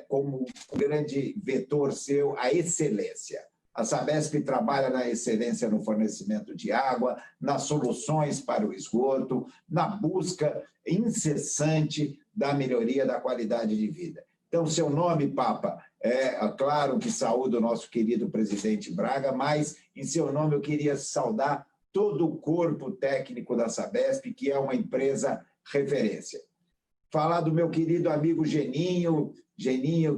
como grande vetor seu a excelência. A Sabesp trabalha na excelência no fornecimento de água, nas soluções para o esgoto, na busca incessante da melhoria da qualidade de vida. Então, seu nome, Papa, claro que saúdo o nosso querido presidente Braga, mas em seu nome eu queria saudar todo o corpo técnico da Sabesp, que é uma empresa referência. Falar do meu querido amigo Geninho,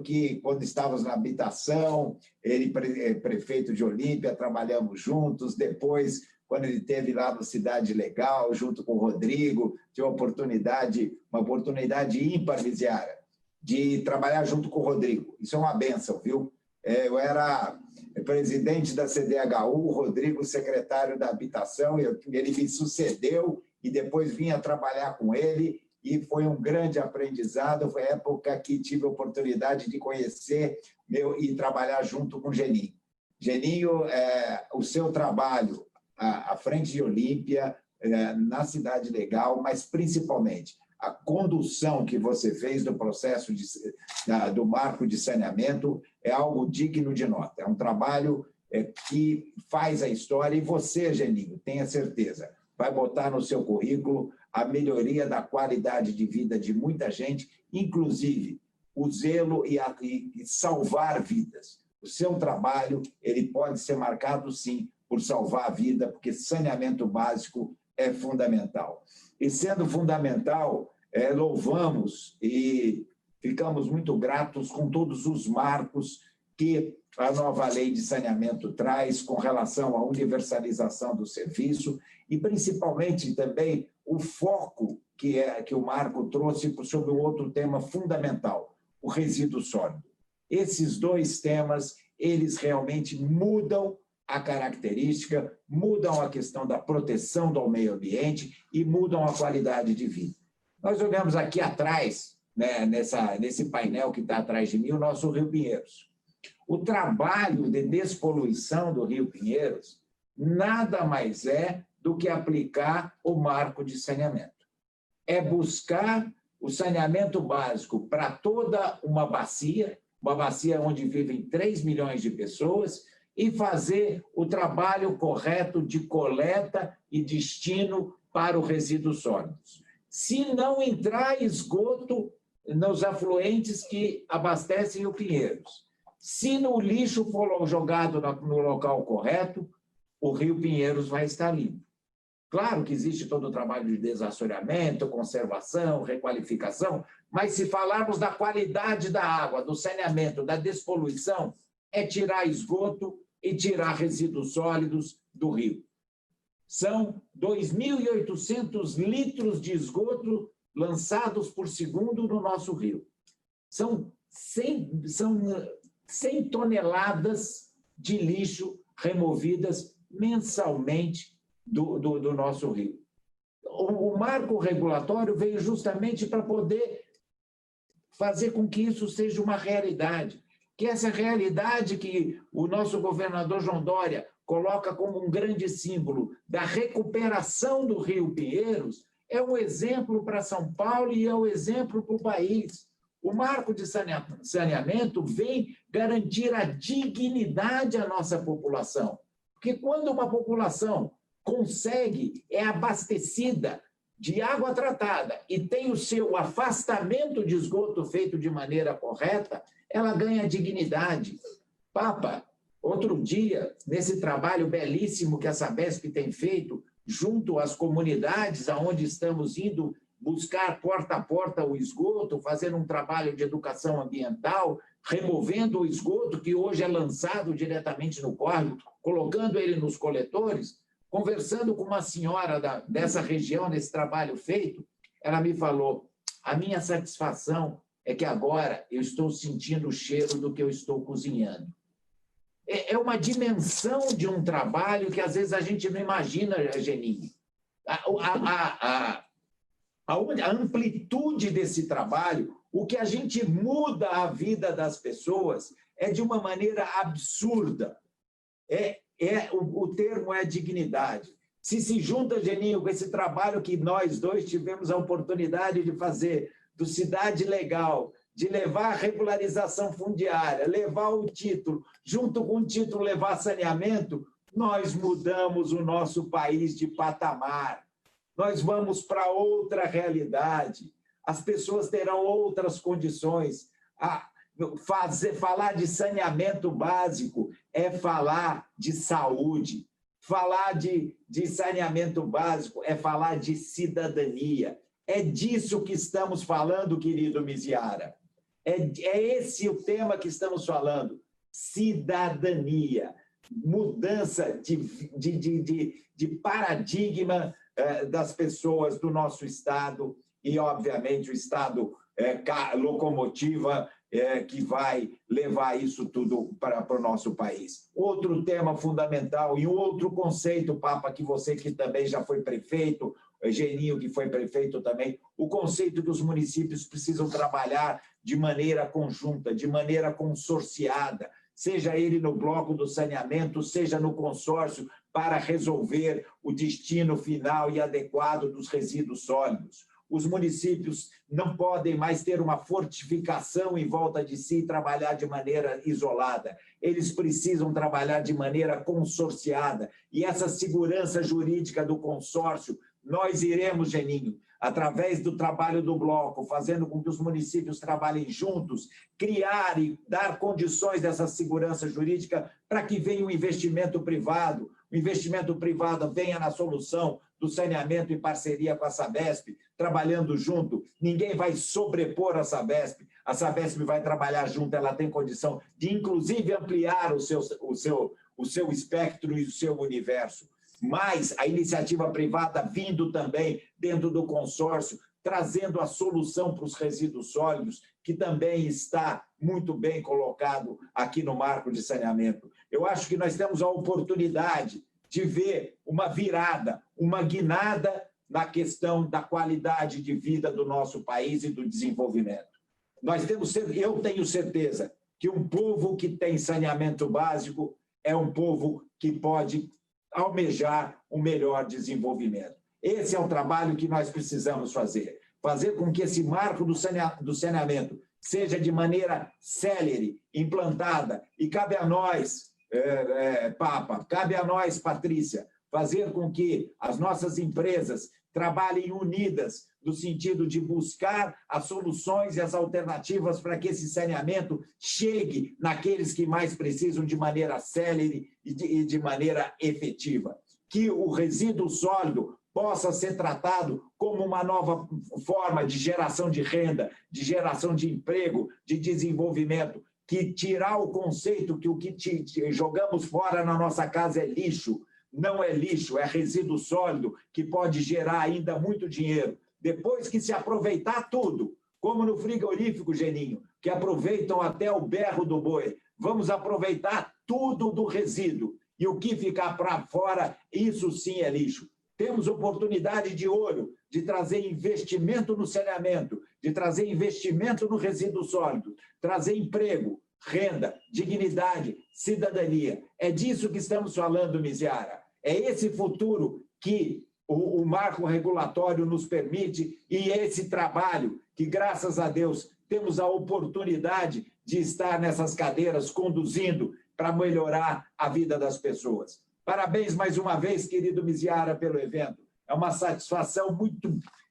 que quando estávamos na habitação, ele prefeito de Olímpia, trabalhamos juntos, depois, quando ele esteve lá no Cidade Legal, junto com o Rodrigo, tive uma oportunidade ímpar, Miziara, de trabalhar junto com o Rodrigo. Isso é uma bênção, viu? Eu era presidente da CDHU, o Rodrigo secretário da Habitação, ele me sucedeu e depois vinha trabalhar com ele e foi um grande aprendizado. Foi a época que tive a oportunidade de conhecer e trabalhar junto com o Geninho. Geninho, o seu trabalho à frente de Olímpia, na Cidade Legal, mas principalmente a condução que você fez do processo do marco de saneamento é algo digno de nota. É um trabalho que faz a história e você, Geninho, tenha certeza, vai botar no seu currículo a melhoria da qualidade de vida de muita gente, inclusive o zelo e salvar vidas. O seu trabalho ele pode ser marcado, sim, por salvar a vida, porque saneamento básico é fundamental. E sendo fundamental, louvamos e ficamos muito gratos com todos os marcos que a nova lei de saneamento traz com relação à universalização do serviço e, principalmente, também o foco que o marco trouxe sobre um outro tema fundamental, o resíduo sólido. Esses dois temas, eles realmente mudam a característica, mudam a questão da proteção do meio ambiente e mudam a qualidade de vida. Nós olhamos aqui atrás, né, nesse painel que está atrás de mim, o nosso Rio Pinheiros. O trabalho de despoluição do Rio Pinheiros nada mais é do que aplicar o marco de saneamento. É buscar o saneamento básico para toda uma bacia onde vivem 3 milhões de pessoas, e fazer o trabalho correto de coleta e destino para os resíduos sólidos. Se não entrar esgoto nos afluentes que abastecem o Pinheiros, se no lixo for jogado no local correto, o Rio Pinheiros vai estar limpo. Claro que existe todo o trabalho de desassoreamento, conservação, requalificação, mas se falarmos da qualidade da água, do saneamento, da despoluição, é tirar esgoto e tirar resíduos sólidos do rio. São 2.800 litros de esgoto lançados por segundo no nosso rio. São 100 toneladas de lixo removidas mensalmente do nosso rio. O marco regulatório veio justamente para poder fazer com que isso seja uma realidade, que essa realidade que o nosso governador João Dória coloca como um grande símbolo da recuperação do Rio Pinheiros é um exemplo para São Paulo e é um exemplo para o país. O marco de saneamento vem garantir a dignidade à nossa população, porque quando uma população consegue, é abastecida de água tratada e tem o seu afastamento de esgoto feito de maneira correta, ela ganha dignidade. Papa, outro dia, nesse trabalho belíssimo que a Sabesp tem feito, junto às comunidades aonde estamos indo buscar porta a porta o esgoto, fazendo um trabalho de educação ambiental, removendo o esgoto que hoje é lançado diretamente no córrego, colocando ele nos coletores, conversando com uma senhora dessa região, nesse trabalho feito, ela me falou, a minha satisfação é que agora eu estou sentindo o cheiro do que eu estou cozinhando. É uma dimensão de um trabalho que às vezes a gente não imagina, Geninho. A amplitude desse trabalho, o que a gente muda a vida das pessoas é de uma maneira absurda. O termo é dignidade. Se junta, Geninho, com esse trabalho que nós dois tivemos a oportunidade de fazer, do Cidade Legal, de levar a regularização fundiária, levar o título, junto com o título levar saneamento, nós mudamos o nosso país de patamar. Nós vamos para outra realidade. As pessoas terão outras condições. Falar de saneamento básico é falar de saúde. Falar de saneamento básico é falar de cidadania. É disso que estamos falando, querido Miziara. É esse o tema que estamos falando. Cidadania. Mudança de paradigma das pessoas do nosso Estado e, obviamente, o Estado locomotiva que vai levar isso tudo para o nosso país. Outro tema fundamental e um outro conceito, Papa, que você que também já foi prefeito, Geninho que foi prefeito também, o conceito que os municípios precisam trabalhar de maneira conjunta, de maneira consorciada, seja ele no bloco do saneamento, seja no consórcio, para resolver o destino final e adequado dos resíduos sólidos. Os municípios não podem mais ter uma fortificação em volta de si e trabalhar de maneira isolada. Eles precisam trabalhar de maneira consorciada. E essa segurança jurídica do consórcio, nós iremos, Geninho, através do trabalho do bloco, fazendo com que os municípios trabalhem juntos, criar e dar condições dessa segurança jurídica para que venha o investimento privado. O investimento privado venha na solução do saneamento em parceria com a Sabesp, trabalhando junto. Ninguém vai sobrepor a Sabesp vai trabalhar junto, ela tem condição de, inclusive, ampliar o seu espectro e o seu universo. Mas a iniciativa privada vindo também dentro do consórcio, trazendo a solução para os resíduos sólidos, que também está muito bem colocado aqui no marco de saneamento. Eu acho que nós temos a oportunidade de ver uma virada, uma guinada na questão da qualidade de vida do nosso país e do desenvolvimento. Eu tenho certeza que um povo que tem saneamento básico é um povo que pode almejar um melhor desenvolvimento. Esse é o trabalho que nós precisamos fazer com que esse marco do saneamento seja de maneira célere, implantada, e cabe a nós, Papa, cabe a nós, Patrícia, fazer com que as nossas empresas trabalhem unidas no sentido de buscar as soluções e as alternativas para que esse saneamento chegue naqueles que mais precisam de maneira célere e de maneira efetiva. Que o resíduo sólido possa ser tratado como uma nova forma de geração de renda, de geração de emprego, de desenvolvimento, que tirar o conceito que o que jogamos fora na nossa casa é lixo. Não é lixo, é resíduo sólido que pode gerar ainda muito dinheiro. Depois que se aproveitar tudo, como no frigorífico, Geninho, que aproveitam até o berro do boi, vamos aproveitar tudo do resíduo. E o que ficar para fora, isso sim é lixo. Temos oportunidade de ouro de trazer investimento no saneamento, de trazer investimento no resíduo sólido, trazer emprego, renda, dignidade, cidadania. É disso que estamos falando, Miziara. É esse futuro que o marco regulatório nos permite e esse trabalho que, graças a Deus, temos a oportunidade de estar nessas cadeiras conduzindo para melhorar a vida das pessoas. Parabéns mais uma vez, querido Miziara, pelo evento. É uma satisfação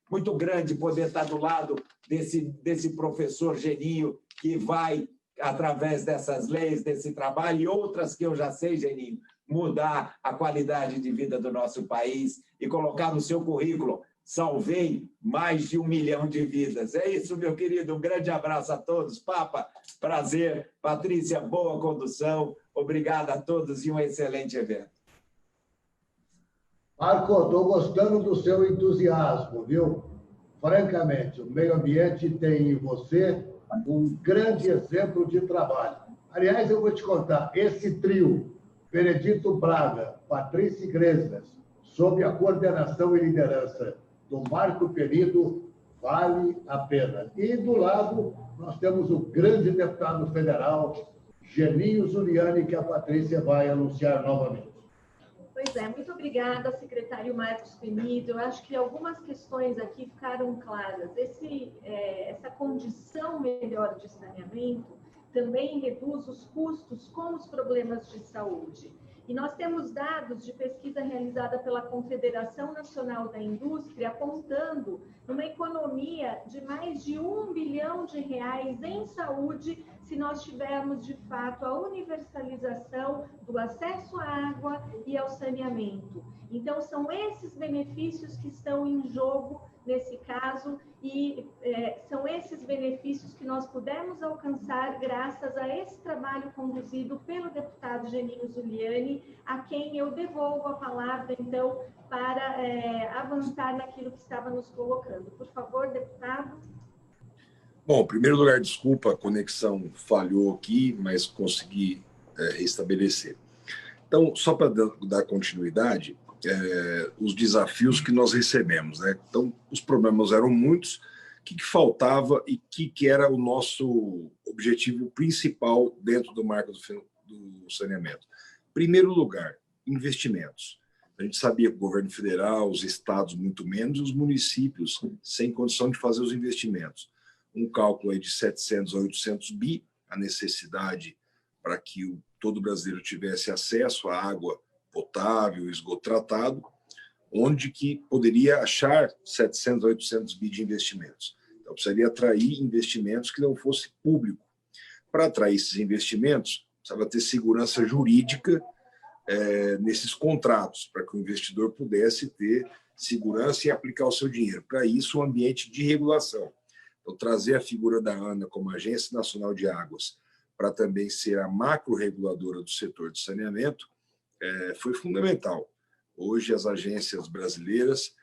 muito grande poder estar do lado desse professor Geninho que vai, através dessas leis, desse trabalho e outras que eu já sei, Geninho, mudar a qualidade de vida do nosso país e colocar no seu currículo: salvei mais de 1 milhão de vidas. É isso, meu querido. Um grande abraço a todos. Papa, prazer. Patrícia, boa condução. Obrigado a todos e um excelente evento. Marco, estou gostando do seu entusiasmo, viu? Francamente, o meio ambiente tem em você um grande exemplo de trabalho. Aliás, eu vou te contar, esse trio, Benedito Braga, Patrícia Iglesias, sob a coordenação e liderança do Marco Penido, vale a pena. E do lado, nós temos o grande deputado federal, Geninho Zuliani, que a Patrícia vai anunciar novamente. Pois é, muito obrigada, secretário Marcos Penido. Eu acho que algumas questões aqui ficaram claras. Essa condição melhor de saneamento também reduz os custos com os problemas de saúde. E nós temos dados de pesquisa realizada pela Confederação Nacional da Indústria apontando uma economia de mais de R$1 bilhão em saúde se nós tivermos, de fato, a universalização do acesso à água e ao saneamento. Então, são esses benefícios que estão em jogo nesse caso e são esses benefícios que nós pudemos alcançar graças a esse trabalho conduzido pelo deputado Geninho Zuliani, a quem eu devolvo a palavra, então, para avançar naquilo que estava nos colocando. Por favor, deputado. Bom, em primeiro lugar, desculpa, a conexão falhou aqui, mas consegui restabelecer. Então, só para dar continuidade, os desafios que nós recebemos, né? Então, os problemas eram muitos, o que faltava e que era o nosso objetivo principal dentro do marco do saneamento. Em primeiro lugar, investimentos. A gente sabia que o governo federal, os estados muito menos, e os municípios sem condição de fazer os investimentos. Um cálculo aí de 700 a 800 bi, a necessidade para que todo brasileiro tivesse acesso à água potável, esgoto tratado, onde que poderia achar 700 a 800 bi de investimentos. Então, precisaria atrair investimentos que não fosse público. Para atrair esses investimentos, precisava ter segurança jurídica nesses contratos, para que o investidor pudesse ter segurança e aplicar o seu dinheiro. Para isso, um ambiente de regulação. Então, trazer a figura da ANA como Agência Nacional de Águas para também ser a macro-reguladora do setor de saneamento foi fundamental. Hoje, as agências brasileiras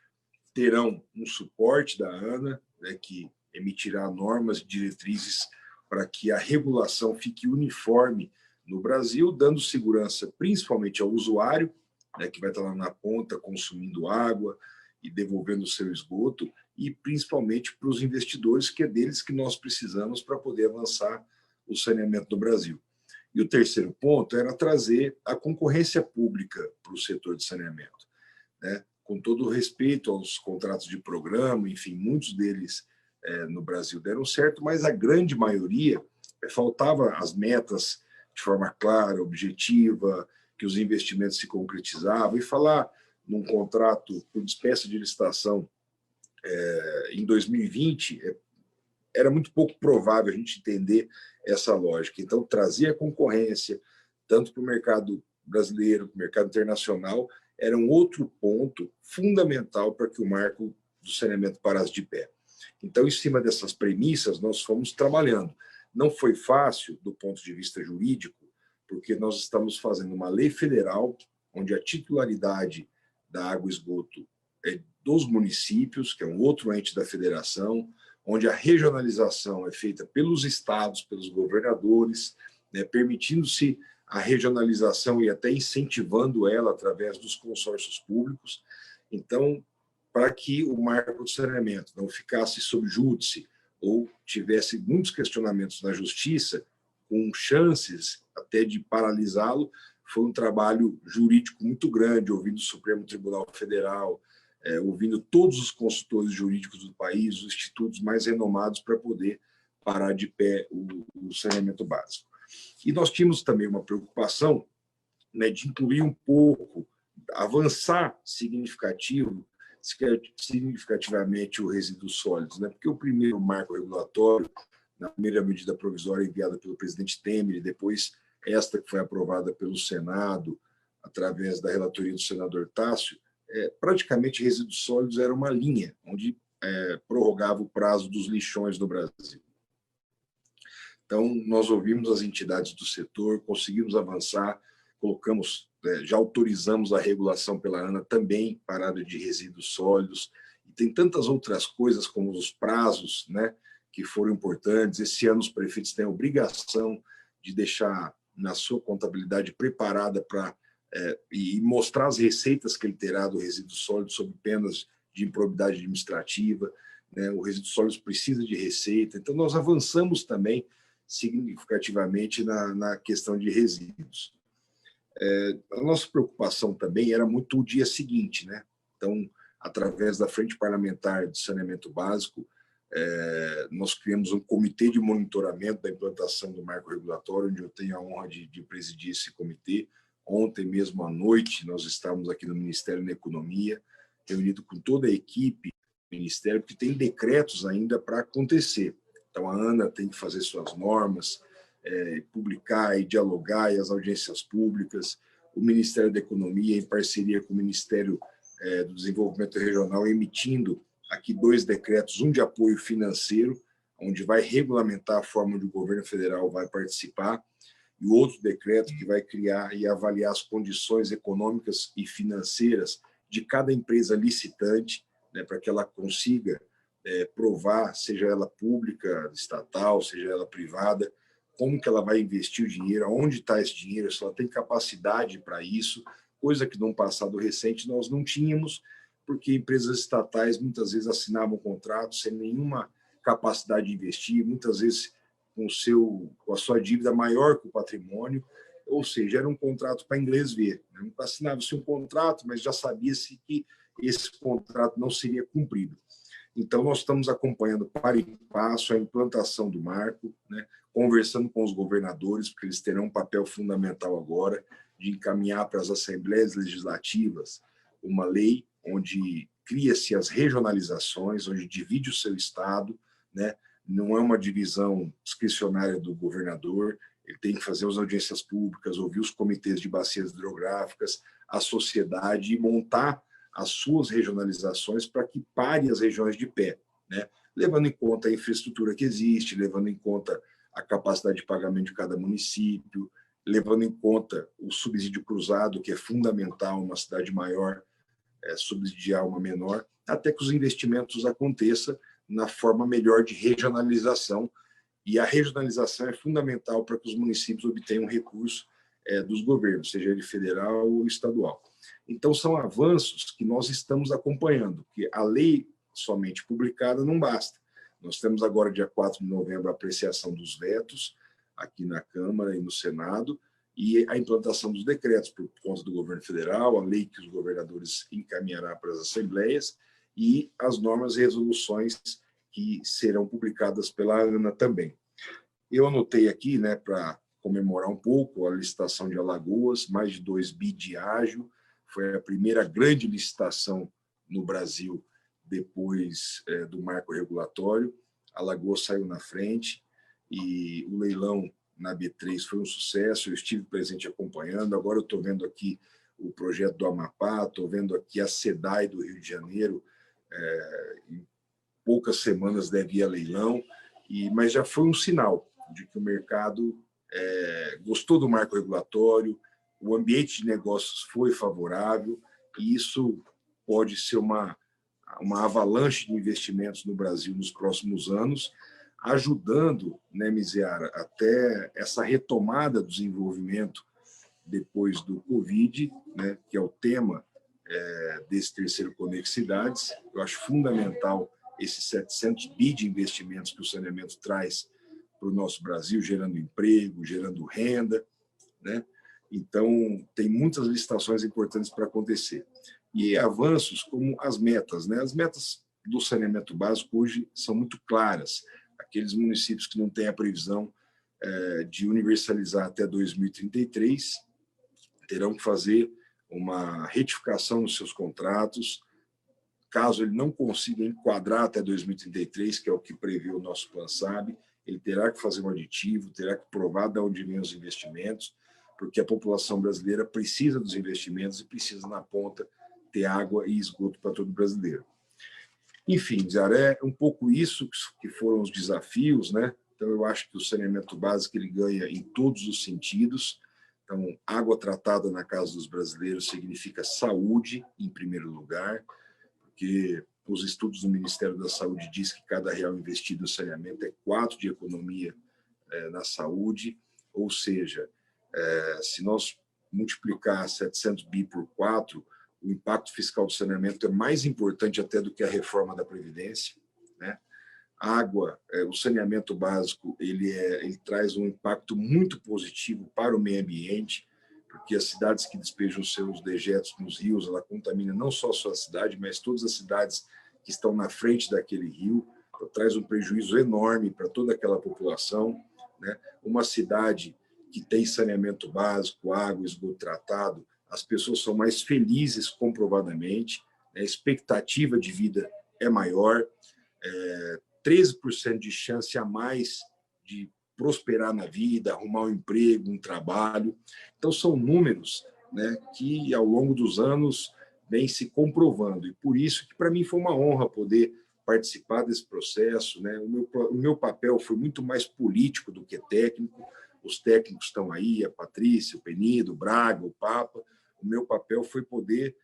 terão um suporte da ANA, né, que emitirá normas e diretrizes para que a regulação fique uniforme no Brasil, dando segurança principalmente ao usuário, né, que vai estar lá na ponta consumindo água e devolvendo o seu esgoto, e principalmente para os investidores, que é deles que nós precisamos para poder avançar o saneamento no Brasil. E o terceiro ponto era trazer a concorrência pública para o setor de saneamento, né? Com todo o respeito aos contratos de programa, enfim, muitos deles no Brasil deram certo, mas a grande maioria faltava as metas de forma clara, objetiva, que os investimentos se concretizavam, e falar num contrato por despesa de licitação em 2020 era muito pouco provável a gente entender essa lógica. Então, trazer a concorrência, tanto para o mercado brasileiro, para o mercado internacional, era um outro ponto fundamental para que o marco do saneamento parasse de pé. Então, em cima dessas premissas, nós fomos trabalhando. Não foi fácil do ponto de vista jurídico, porque nós estamos fazendo uma lei federal onde a titularidade da água e esgoto é dos municípios, que é um outro ente da federação, onde a regionalização é feita pelos estados, pelos governadores, né, permitindo-se a regionalização e até incentivando ela através dos consórcios públicos. Então, para que o marco do saneamento não ficasse sob júdice ou tivesse muitos questionamentos na justiça, com chances até de paralisá-lo, foi um trabalho jurídico muito grande, ouvindo o Supremo Tribunal Federal, ouvindo todos os consultores jurídicos do país, os institutos mais renomados, para poder parar de pé o saneamento básico. E nós tínhamos também uma preocupação, né, de incluir um pouco, avançar significativamente o resíduos sólidos, né? Porque o primeiro marco regulatório, na primeira medida provisória enviada pelo presidente Temer, e depois esta que foi aprovada pelo Senado, através da relatoria do senador Tássio, praticamente resíduos sólidos era uma linha onde prorrogava o prazo dos lixões no Brasil. Então, nós ouvimos as entidades do setor, conseguimos avançar, já autorizamos a regulação pela ANA também para a área de resíduos sólidos, e tem tantas outras coisas como os prazos, né, que foram importantes. Esse ano os prefeitos têm a obrigação de deixar na sua contabilidade preparada para e mostrar as receitas que ele terá do resíduo sólido sob penas de improbidade administrativa, né? O resíduo sólido precisa de receita. Então, nós avançamos também significativamente na questão de resíduos. A nossa preocupação também era muito o dia seguinte, né? Então, através da Frente Parlamentar de Saneamento Básico, nós criamos um comitê de monitoramento da implantação do marco regulatório, onde eu tenho a honra de presidir esse comitê. Ontem mesmo à noite, nós estávamos aqui no Ministério da Economia, reunido com toda a equipe do Ministério, porque tem decretos ainda para acontecer. Então, a ANA tem que fazer suas normas, publicar e dialogar, e as audiências públicas. O Ministério da Economia, em parceria com o Ministério do Desenvolvimento Regional, emitindo aqui 2 decretos, um de apoio financeiro, onde vai regulamentar a forma onde o governo federal vai participar, e o outro decreto que vai criar e avaliar as condições econômicas e financeiras de cada empresa licitante, né, para que ela consiga provar, seja ela pública, estatal, seja ela privada, como que ela vai investir o dinheiro, aonde está esse dinheiro, se ela tem capacidade para isso, coisa que no passado recente nós não tínhamos, porque empresas estatais muitas vezes assinavam contratos sem nenhuma capacidade de investir, muitas vezes com a sua dívida maior que o patrimônio, ou seja, era um contrato para inglês ver. Né? Assinava-se um contrato, mas já sabia-se que esse contrato não seria cumprido. Então, nós estamos acompanhando para e passo a implantação do marco, né? Conversando com os governadores, porque eles terão um papel fundamental agora de encaminhar para as assembleias legislativas uma lei onde cria-se as regionalizações, onde divide o seu estado, né? Não é uma divisão discricionária do governador, ele tem que fazer as audiências públicas, ouvir os comitês de bacias hidrográficas, a sociedade, e montar as suas regionalizações para que pare as regiões de pé, né? Levando em conta a infraestrutura que existe, levando em conta a capacidade de pagamento de cada município, levando em conta o subsídio cruzado, que é fundamental numa cidade maior, subsidiar uma menor, até que os investimentos aconteçam na forma melhor de regionalização. E a regionalização é fundamental para que os municípios obtenham recurso dos governos, seja ele federal ou estadual. Então, são avanços que nós estamos acompanhando, porque a lei somente publicada não basta. Nós temos agora, dia 4 de novembro, a apreciação dos vetos aqui na Câmara e no Senado, e a implantação dos decretos por conta do governo federal, a lei que os governadores encaminharão para as assembleias e as normas e resoluções que serão publicadas pela ANA também. Eu anotei aqui, né, para comemorar um pouco a licitação de Alagoas, mais de 2 bi de ágio, foi a primeira grande licitação no Brasil depois do marco regulatório. Alagoas saiu na frente e o leilão na B3 foi um sucesso, eu estive presente acompanhando, agora eu estou vendo aqui o projeto do Amapá, estou vendo aqui a SEDAI do Rio de Janeiro, em poucas semanas deve ir a leilão, mas já foi um sinal de que o mercado gostou do marco regulatório, o ambiente de negócios foi favorável, e isso pode ser uma avalanche de investimentos no Brasil nos próximos anos, ajudando, né, Miziara, até essa retomada do desenvolvimento depois do Covid, né, que é o tema desse terceiro Conexidades. Eu acho fundamental esses 700 bi de investimentos que o saneamento traz para o nosso Brasil, gerando emprego, gerando renda, né? Então, tem muitas licitações importantes para acontecer. E avanços como as metas, né? As metas do saneamento básico hoje são muito claras. Aqueles municípios que não têm a previsão de universalizar até 2033 terão que fazer uma retificação nos seus contratos. Caso ele não consiga enquadrar até 2033, que é o que prevê o nosso Plano SAB, ele terá que fazer um aditivo, terá que provar de onde vêm os investimentos, porque a população brasileira precisa dos investimentos e precisa, na ponta, ter água e esgoto para todo brasileiro. Enfim, Zé, é um pouco isso que foram os desafios, né? Então, eu acho que o saneamento básico ele ganha em todos os sentidos. Então, água tratada na casa dos brasileiros significa saúde, em primeiro lugar, porque os estudos do Ministério da Saúde dizem que cada real investido no saneamento é 4 de economia na saúde, ou seja, se nós multiplicar 700 bi por 4, o impacto fiscal do saneamento é mais importante até do que a reforma da Previdência, né? Água, o saneamento básico, ele traz um impacto muito positivo para o meio ambiente, porque as cidades que despejam seus dejetos nos rios, ela contamina não só a sua cidade, mas todas as cidades que estão na frente daquele rio, então, traz um prejuízo enorme para toda aquela população, né? Uma cidade que tem saneamento básico, água, esgoto tratado, as pessoas são mais felizes comprovadamente, né? A expectativa de vida é maior, 13% de chance a mais de prosperar na vida, arrumar um emprego, um trabalho. Então, são números, né, que, ao longo dos anos, vêm se comprovando. E por isso que, para mim, foi uma honra poder participar desse processo, né? O meu papel foi muito mais político do que técnico. Os técnicos estão aí, a Patrícia, o Penido, o Braga, o Papa. O meu papel foi poder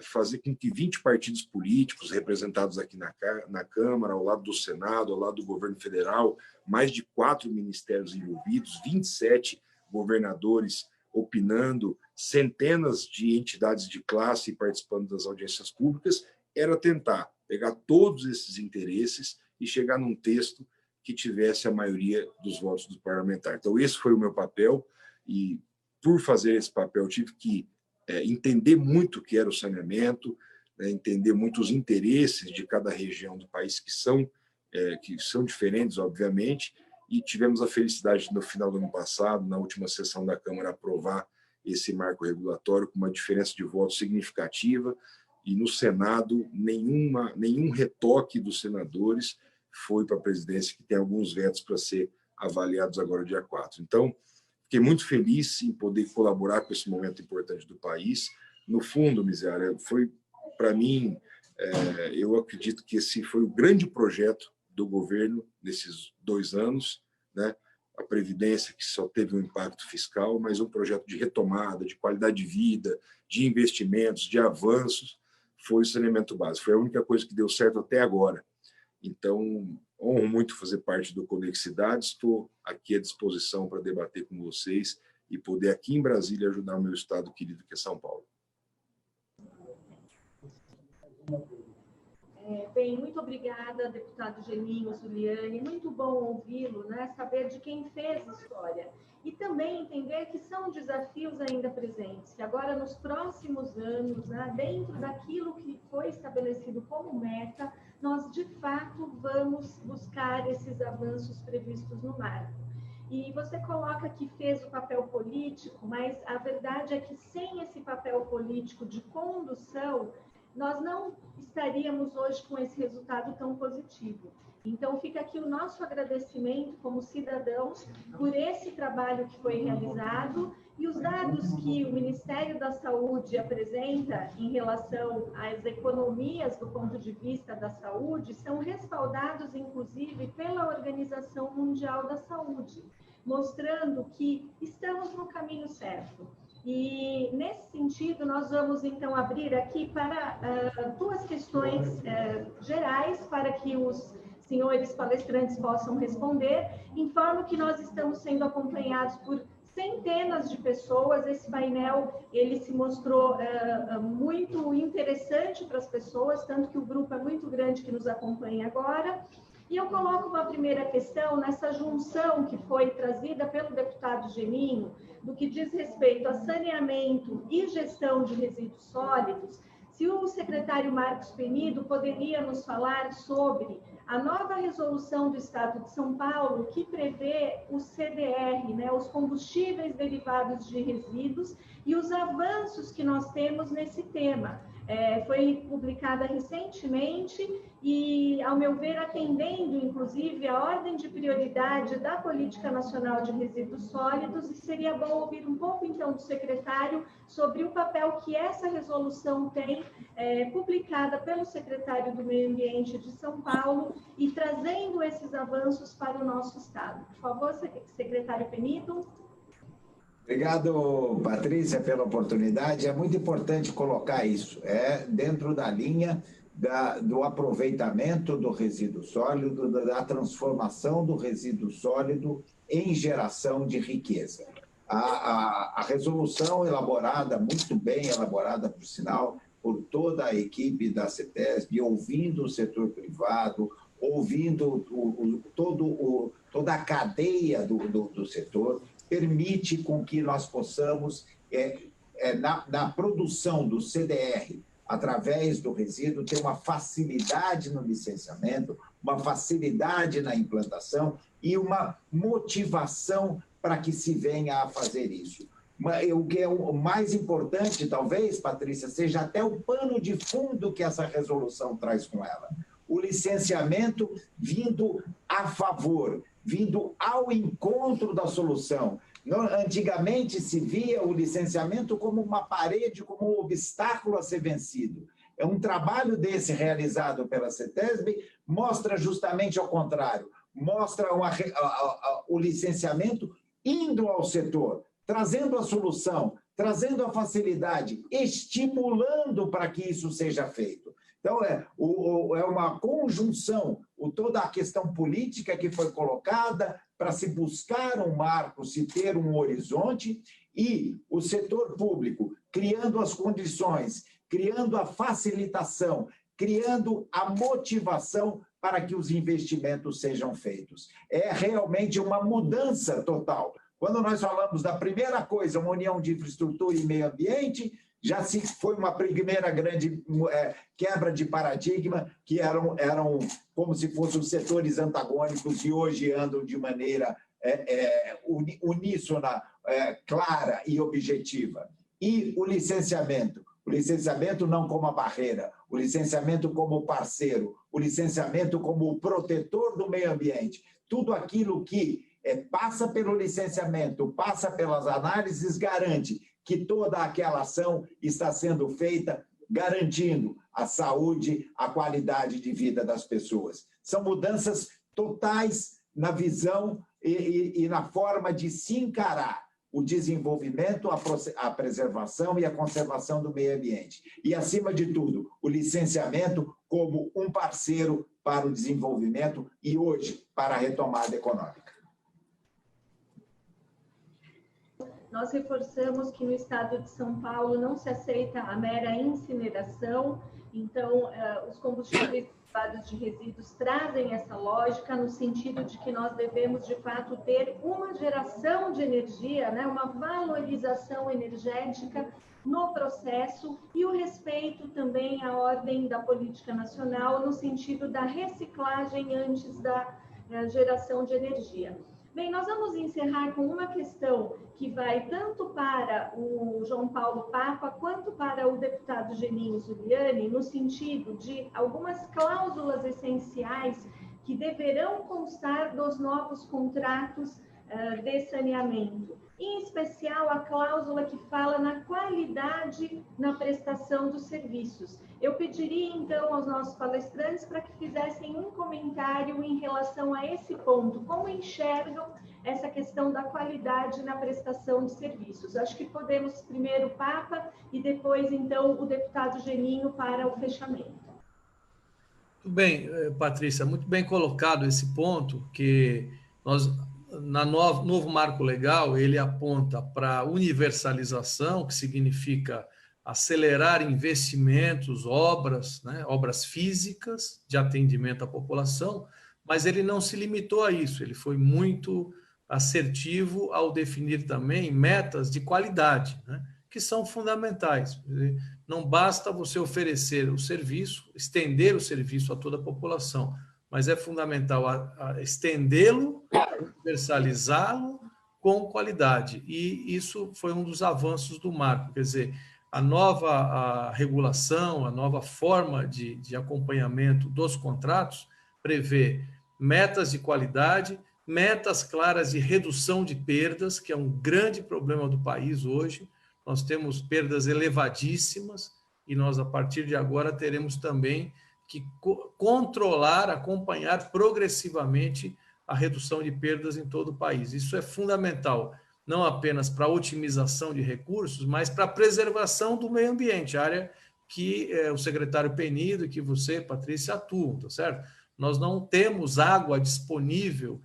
fazer com que 20 partidos políticos representados aqui na Câmara, ao lado do Senado, ao lado do governo federal, mais de 4 ministérios envolvidos, 27 governadores opinando, centenas de entidades de classe participando das audiências públicas, era tentar pegar todos esses interesses e chegar num texto que tivesse a maioria dos votos do parlamentar. Então, esse foi o meu papel, e por fazer esse papel, tive que entender muito o que era o saneamento, entender muito os interesses de cada região do país, que são diferentes, obviamente, e tivemos a felicidade, no final do ano passado, na última sessão da Câmara, aprovar esse marco regulatório com uma diferença de voto significativa, e no Senado, nenhum retoque dos senadores foi para a presidência, que tem alguns vetos para ser avaliados agora, dia 4. Então, fiquei muito feliz em poder colaborar com esse momento importante do país. No fundo, Miziara, foi, para mim, eu acredito que esse foi o grande projeto do governo nesses 2 anos, né? a Previdência, que só teve um impacto fiscal, mas um projeto de retomada, de qualidade de vida, de investimentos, de avanços, foi o saneamento básico. Foi a única coisa que deu certo até agora. Então, honro muito fazer parte do Conexidades, estou aqui à disposição para debater com vocês e poder aqui em Brasília ajudar o meu estado querido, que é São Paulo. Bem, muito obrigada, deputado Geninho, Zuliane, muito bom ouvi-lo, né? Saber de quem fez história e também entender que são desafios ainda presentes, que agora nos próximos anos, né, dentro daquilo que foi estabelecido como meta, nós de fato vamos buscar esses avanços previstos no marco. E você coloca que fez o papel político, mas a verdade é que sem esse papel político de condução, nós não estaríamos hoje com esse resultado tão positivo. Então, fica aqui o nosso agradecimento como cidadãos por esse trabalho que foi realizado e os dados que o Ministério da Saúde apresenta em relação às economias do ponto de vista da saúde são respaldados, inclusive, pela Organização Mundial da Saúde, mostrando que estamos no caminho certo. E, nesse sentido, nós vamos, então, abrir aqui para duas questões gerais para que os senhores palestrantes possam responder. Informo que nós estamos sendo acompanhados por centenas de pessoas. Esse painel, ele se mostrou muito interessante para as pessoas, tanto que o grupo é muito grande que nos acompanha agora. E eu coloco uma primeira questão nessa junção que foi trazida pelo deputado Geninho, do que diz respeito a saneamento e gestão de resíduos sólidos. Se o secretário Marcos Penido poderia nos falar sobre a nova resolução do Estado de São Paulo, que prevê o CDR, né, os combustíveis derivados de resíduos, e os avanços que nós temos nesse tema. Foi publicada recentemente e, ao meu ver, atendendo, inclusive, a ordem de prioridade da Política Nacional de Resíduos Sólidos, e seria bom ouvir um pouco, então, do secretário sobre o papel que essa resolução tem, publicada pelo secretário do Meio Ambiente de São Paulo, e trazendo esses avanços para o nosso Estado. Por favor, secretário Penido. Obrigado, Patrícia, pela oportunidade. É muito importante colocar isso. Dentro da linha do aproveitamento do resíduo sólido, da transformação do resíduo sólido em geração de riqueza. A resolução elaborada, muito bem elaborada, por sinal, por toda a equipe da CETESB, ouvindo o setor privado, ouvindo toda a cadeia do setor, permite com que nós possamos, na produção do CDR, através do resíduo, ter uma facilidade no licenciamento, uma facilidade na implantação e uma motivação para que se venha a fazer isso. O que é o mais importante, talvez, Patrícia, seja até o pano de fundo que essa resolução traz com ela. O licenciamento vindo a favor, vindo ao encontro da solução. Antigamente se via o licenciamento como uma parede, como um obstáculo a ser vencido. Um trabalho desse realizado pela CETESB mostra justamente ao contrário, mostra o licenciamento indo ao setor, trazendo a solução, trazendo a facilidade, estimulando para que isso seja feito. Então, é uma conjunção, toda a questão política que foi colocada para se buscar um marco, se ter um horizonte, e o setor público criando as condições, criando a facilitação, criando a motivação para que os investimentos sejam feitos. É realmente uma mudança total. Quando nós falamos da primeira coisa, uma união de infraestrutura e meio ambiente, já se foi uma primeira grande quebra de paradigma, que eram como se fossem os setores antagônicos e hoje andam de maneira uníssona, clara e objetiva. E o licenciamento não como a barreira, o licenciamento como parceiro, o licenciamento como o protetor do meio ambiente. Tudo aquilo que passa pelo licenciamento, passa pelas análises, garante que toda aquela ação está sendo feita garantindo a saúde, a qualidade de vida das pessoas. São mudanças totais na visão e na forma de se encarar o desenvolvimento, a preservação e a conservação do meio ambiente. E, acima de tudo, o licenciamento como um parceiro para o desenvolvimento e, hoje, para a retomada econômica. Nós reforçamos que no estado de São Paulo não se aceita a mera incineração, então os combustíveis derivados de resíduos trazem essa lógica no sentido de que nós devemos, de fato, ter uma geração de energia, né, uma valorização energética no processo e o respeito também à ordem da política nacional no sentido da reciclagem antes da geração de energia. Bem, nós vamos encerrar com uma questão que vai tanto para o João Paulo Papa quanto para o deputado Geninho Zuliani, no sentido de algumas cláusulas essenciais que deverão constar dos novos contratos de saneamento. Em especial, a cláusula que fala na qualidade na prestação dos serviços. Eu pediria, então, aos nossos palestrantes para que fizessem um comentário em relação a esse ponto. Como enxergam essa questão da qualidade na prestação de serviços? Acho que podemos primeiro o Papa e depois, então, o deputado Geninho para o fechamento. Muito bem, Patrícia, muito bem colocado esse ponto, que nós... novo marco legal, ele aponta para a universalização, que significa acelerar investimentos, obras, né, obras físicas de atendimento à população, mas ele não se limitou a isso, ele foi muito assertivo ao definir também metas de qualidade, né, que são fundamentais. Não basta você oferecer o serviço, estender o serviço a toda a população, mas é fundamental estendê-lo, universalizá-lo com qualidade. E isso foi um dos avanços do marco. Quer dizer, a regulação, a nova forma de acompanhamento dos contratos prevê metas de qualidade, metas claras de redução de perdas, que é um grande problema do país hoje. Nós temos perdas elevadíssimas e nós, a partir de agora, teremos também que controlar, acompanhar progressivamente a redução de perdas em todo o país. Isso é fundamental, não apenas para a otimização de recursos, mas para a preservação do meio ambiente, área que o secretário Penido e que você, Patrícia, atuam, tá certo? Nós não temos água disponível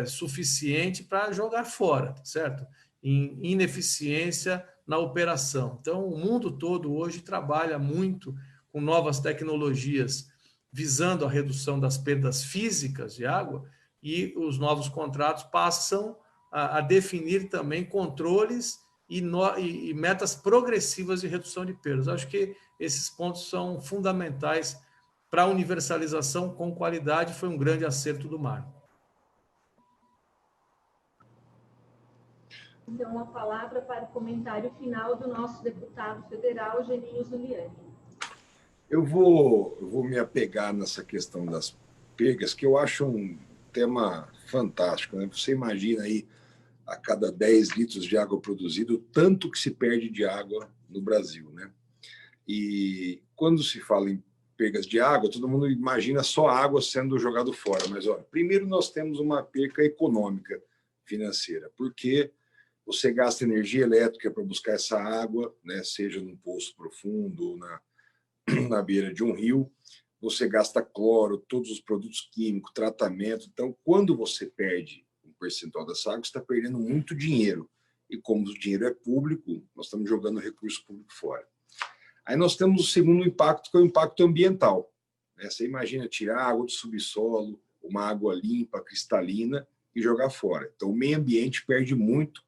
suficiente para jogar fora, tá certo? Em ineficiência na operação. Então, o mundo todo hoje trabalha muito com novas tecnologias visando a redução das perdas físicas de água, e os novos contratos passam a definir também controles e metas progressivas de redução de perdas. Acho que esses pontos são fundamentais para a universalização com qualidade, foi um grande acerto do marco. Então, a palavra para o comentário final do nosso deputado federal, Geninho Zuliani. Eu vou me apegar nessa questão das perdas, que eu acho um tema fantástico, né? Você imagina aí, a cada 10 litros de água produzido, tanto que se perde de água no Brasil, né? E quando se fala em perdas de água, todo mundo imagina só água sendo jogado fora. Mas, olha, primeiro nós temos uma perca econômica financeira, porque você gasta energia elétrica para buscar essa água, né? Seja num poço profundo ou na beira de um rio, você gasta cloro, todos os produtos químicos, tratamento. Então, quando você perde um percentual dessa água, você está perdendo muito dinheiro. E como o dinheiro é público, nós estamos jogando recurso público fora. Aí nós temos o segundo impacto, que é o impacto ambiental. Você imagina tirar água do subsolo, uma água limpa, cristalina, e jogar fora. Então, o meio ambiente perde muito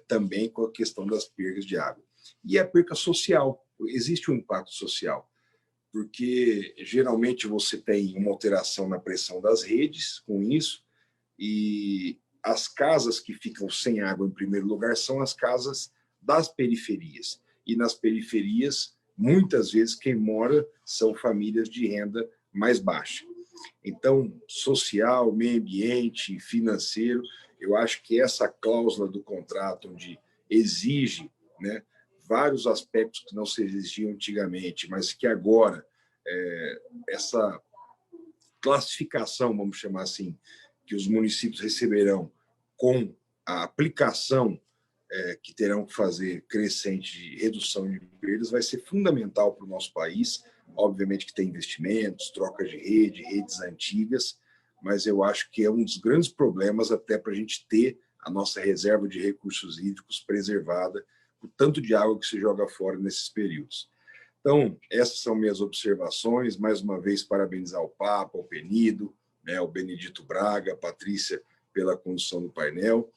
também com a questão das perdas de água. E a perca social. Existe um impacto social, porque geralmente você tem uma alteração na pressão das redes com isso, e as casas que ficam sem água, em primeiro lugar, são as casas das periferias. E nas periferias, muitas vezes, quem mora são famílias de renda mais baixa. Então, social, meio ambiente, financeiro, eu acho que essa cláusula do contrato, onde exige, né, vários aspectos que não se exigiam antigamente, mas que agora essa classificação, vamos chamar assim, que os municípios receberão com a aplicação que terão que fazer crescente de redução de perdas vai ser fundamental para o nosso país. Obviamente que tem investimentos, troca de redes antigas, mas eu acho que é um dos grandes problemas até para a gente ter a nossa reserva de recursos hídricos preservada, o tanto de água que se joga fora nesses períodos. Então, essas são minhas observações. Mais uma vez, parabenizar o Papa, o Penido, o Benedito Braga, a Patrícia pela condução do painel,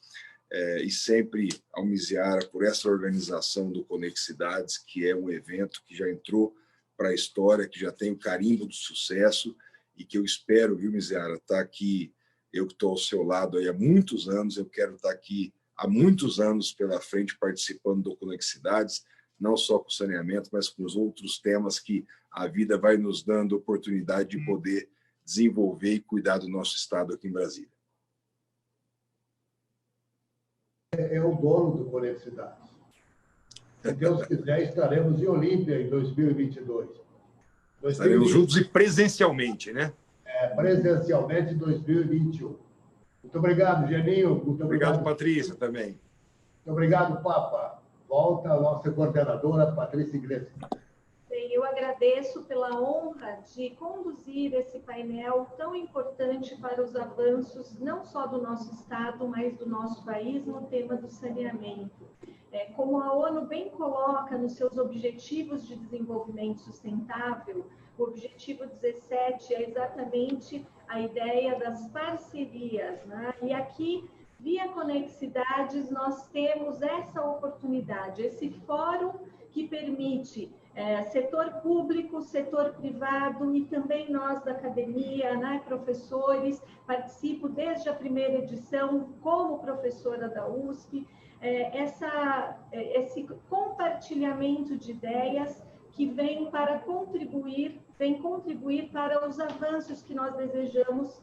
e sempre ao Miziara por essa organização do Conexidades, que é um evento que já entrou para a história, que já tem o carimbo do sucesso e que eu espero, viu, Miziara, estar aqui. Eu que estou ao seu lado aí há muitos anos, eu quero estar aqui há muitos anos pela frente participando do Conexidades, não só com saneamento, mas com os outros temas que a vida vai nos dando oportunidade de poder desenvolver e cuidar do nosso estado aqui em Brasília. É o dono do Conexidades. Se Deus quiser, estaremos em Olímpia em 2022. Estaremos juntos e presencialmente, né? Presencialmente em 2021. Muito obrigado, Geninho. Muito obrigado, Patrícia, também. Muito obrigado, Papa. Volta a nossa coordenadora, Patrícia Iglesias. Bem, eu agradeço pela honra de conduzir esse painel tão importante para os avanços, não só do nosso Estado, mas do nosso país, no tema do saneamento. Como a ONU bem coloca nos seus Objetivos de Desenvolvimento Sustentável, o objetivo 17 é exatamente a ideia das parcerias, né? E aqui, via Conexidades, nós temos essa oportunidade, esse fórum que permite setor público, setor privado e também nós da academia, né, professores, participo desde a primeira edição como professora da USP, esse compartilhamento de ideias que vem contribuir para os avanços que nós desejamos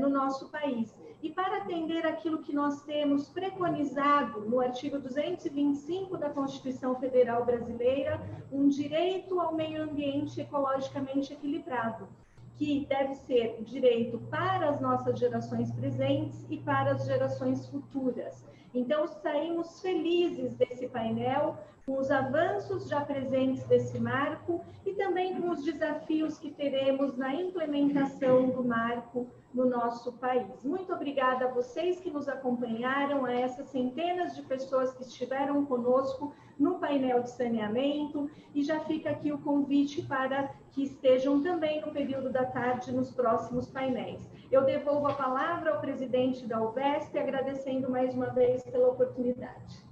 no nosso país. E para atender aquilo que nós temos preconizado no artigo 225 da Constituição Federal Brasileira, um direito ao meio ambiente ecologicamente equilibrado, que deve ser direito para as nossas gerações presentes e para as gerações futuras. Então, saímos felizes desse painel, com os avanços já presentes desse marco e também com os desafios que teremos na implementação do marco no nosso país. Muito obrigada a vocês que nos acompanharam, a essas centenas de pessoas que estiveram conosco no painel de saneamento, e já fica aqui o convite para que estejam também no período da tarde nos próximos painéis. Eu devolvo a palavra ao presidente da UVESP, agradecendo mais uma vez pela oportunidade.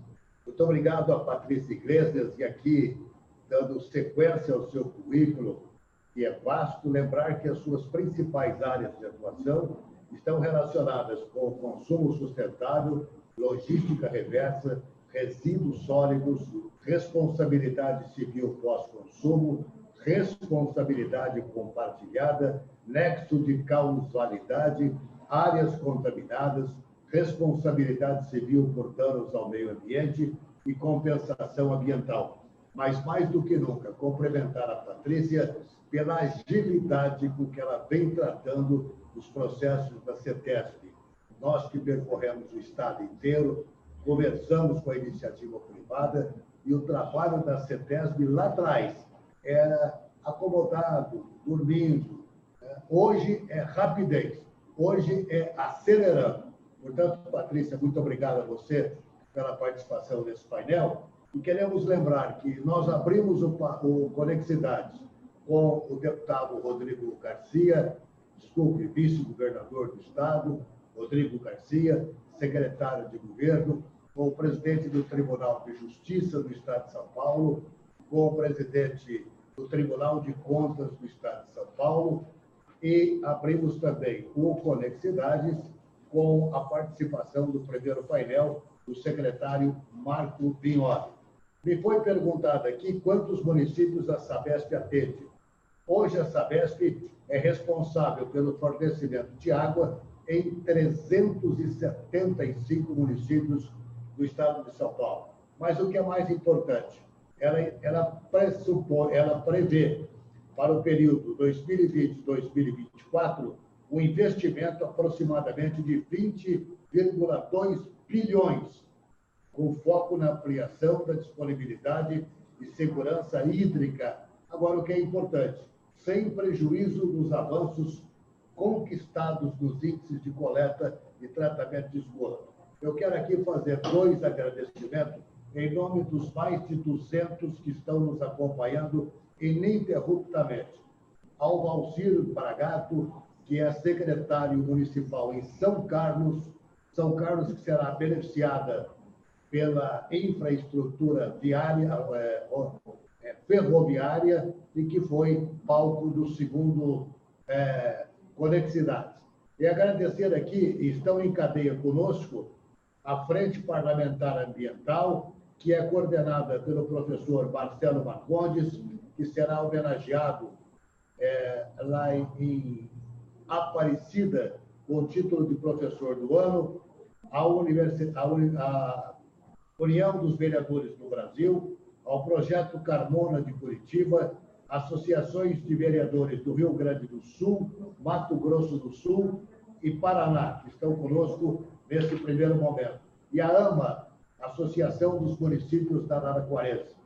Muito obrigado a Patrícia Iglesias, e aqui, dando sequência ao seu currículo, que é vasto, lembrar que as suas principais áreas de atuação estão relacionadas com o consumo sustentável, logística reversa, resíduos sólidos, responsabilidade civil pós-consumo, responsabilidade compartilhada, nexo de causalidade, áreas contaminadas, responsabilidade civil por danos ao meio ambiente e compensação ambiental. Mas, mais do que nunca, complementar a Patrícia pela agilidade com que ela vem tratando os processos da CETESB. Nós que percorremos o estado inteiro, conversamos com a iniciativa privada, e o trabalho da CETESB lá atrás era acomodado, dormindo. Hoje é rapidez, hoje é acelerando. Portanto, Patrícia, muito obrigado a você pela participação nesse painel. E queremos lembrar que nós abrimos o Conexidades com o deputado Rodrigo Garcia, vice-governador do Estado, Rodrigo Garcia, secretário de governo, com o presidente do Tribunal de Justiça do Estado de São Paulo, com o presidente do Tribunal de Contas do Estado de São Paulo, e abrimos também o Conexidades com a participação do primeiro painel do secretário Marco Vignoli. Me foi perguntado aqui quantos municípios a Sabesp atende. Hoje a Sabesp é responsável pelo fornecimento de água em 375 municípios do estado de São Paulo. Mas o que é mais importante, ela prevê para o período 2020-2024 um investimento aproximadamente de 20,2 bilhões, com foco na ampliação da disponibilidade e segurança hídrica. Agora, o que é importante, sem prejuízo dos avanços conquistados nos índices de coleta e tratamento de esgoto. Eu quero aqui fazer 2 agradecimentos em nome dos mais de 200 que estão nos acompanhando ininterruptamente. Ao Valcir Bragato, que é secretário municipal em São Carlos que será beneficiada pela infraestrutura viária, ferroviária, e que foi palco do segundo Conexidades. E agradecer aqui, estão em cadeia conosco, a Frente Parlamentar Ambiental, que é coordenada pelo professor Marcelo Marcondes, que será homenageado lá em Aparecida, com o título de professor do ano, a União dos Vereadores do Brasil, ao Projeto Carmona de Curitiba, associações de vereadores do Rio Grande do Sul, Mato Grosso do Sul e Paraná, que estão conosco nesse primeiro momento. E a AMA, Associação dos Municípios da Araraquarense.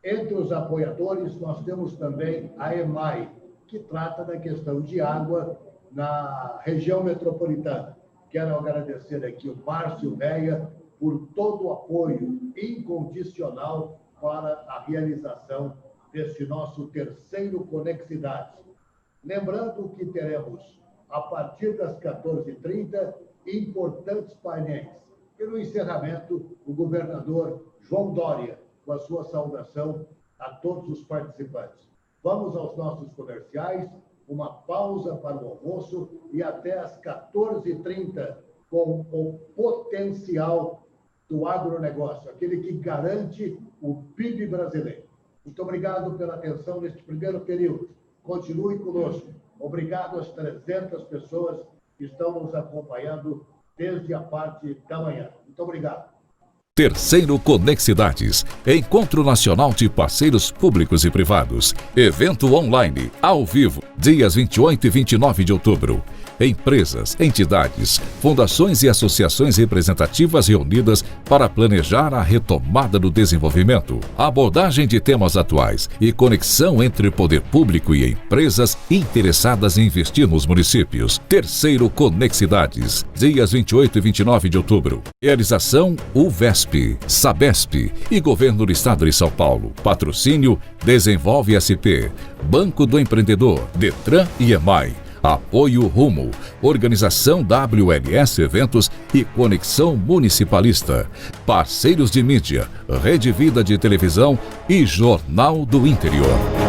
Entre os apoiadores, nós temos também a EMAI, que trata da questão de água na região metropolitana. Quero agradecer aqui o Márcio Meia por todo o apoio incondicional para a realização desse nosso terceiro Conexidades. Lembrando que teremos, a partir das 14h30, importantes painéis. E no encerramento, o governador João Dória, com a sua saudação a todos os participantes. Vamos aos nossos comerciais, uma pausa para o almoço e até às 14h30, com o potencial do agronegócio, aquele que garante o PIB brasileiro. Muito obrigado pela atenção neste primeiro período. Continue conosco. Obrigado às 300 pessoas que estão nos acompanhando desde a parte da manhã. Muito obrigado. Terceiro Conexidades, Encontro Nacional de Parceiros Públicos e Privados. Evento online, ao vivo, dias 28 e 29 de outubro. Empresas, entidades, fundações e associações representativas reunidas para planejar a retomada do desenvolvimento, abordagem de temas atuais e conexão entre poder público e empresas interessadas em investir nos municípios. Terceiro Conexidades, dias 28 e 29 de outubro. Realização UVESP, SABESP e Governo do Estado de São Paulo. Patrocínio Desenvolve SP, Banco do Empreendedor, Detran e EMAI. Apoio Rumo, Organização WLS Eventos e Conexão Municipalista. Parceiros de mídia, Rede Vida de Televisão e Jornal do Interior.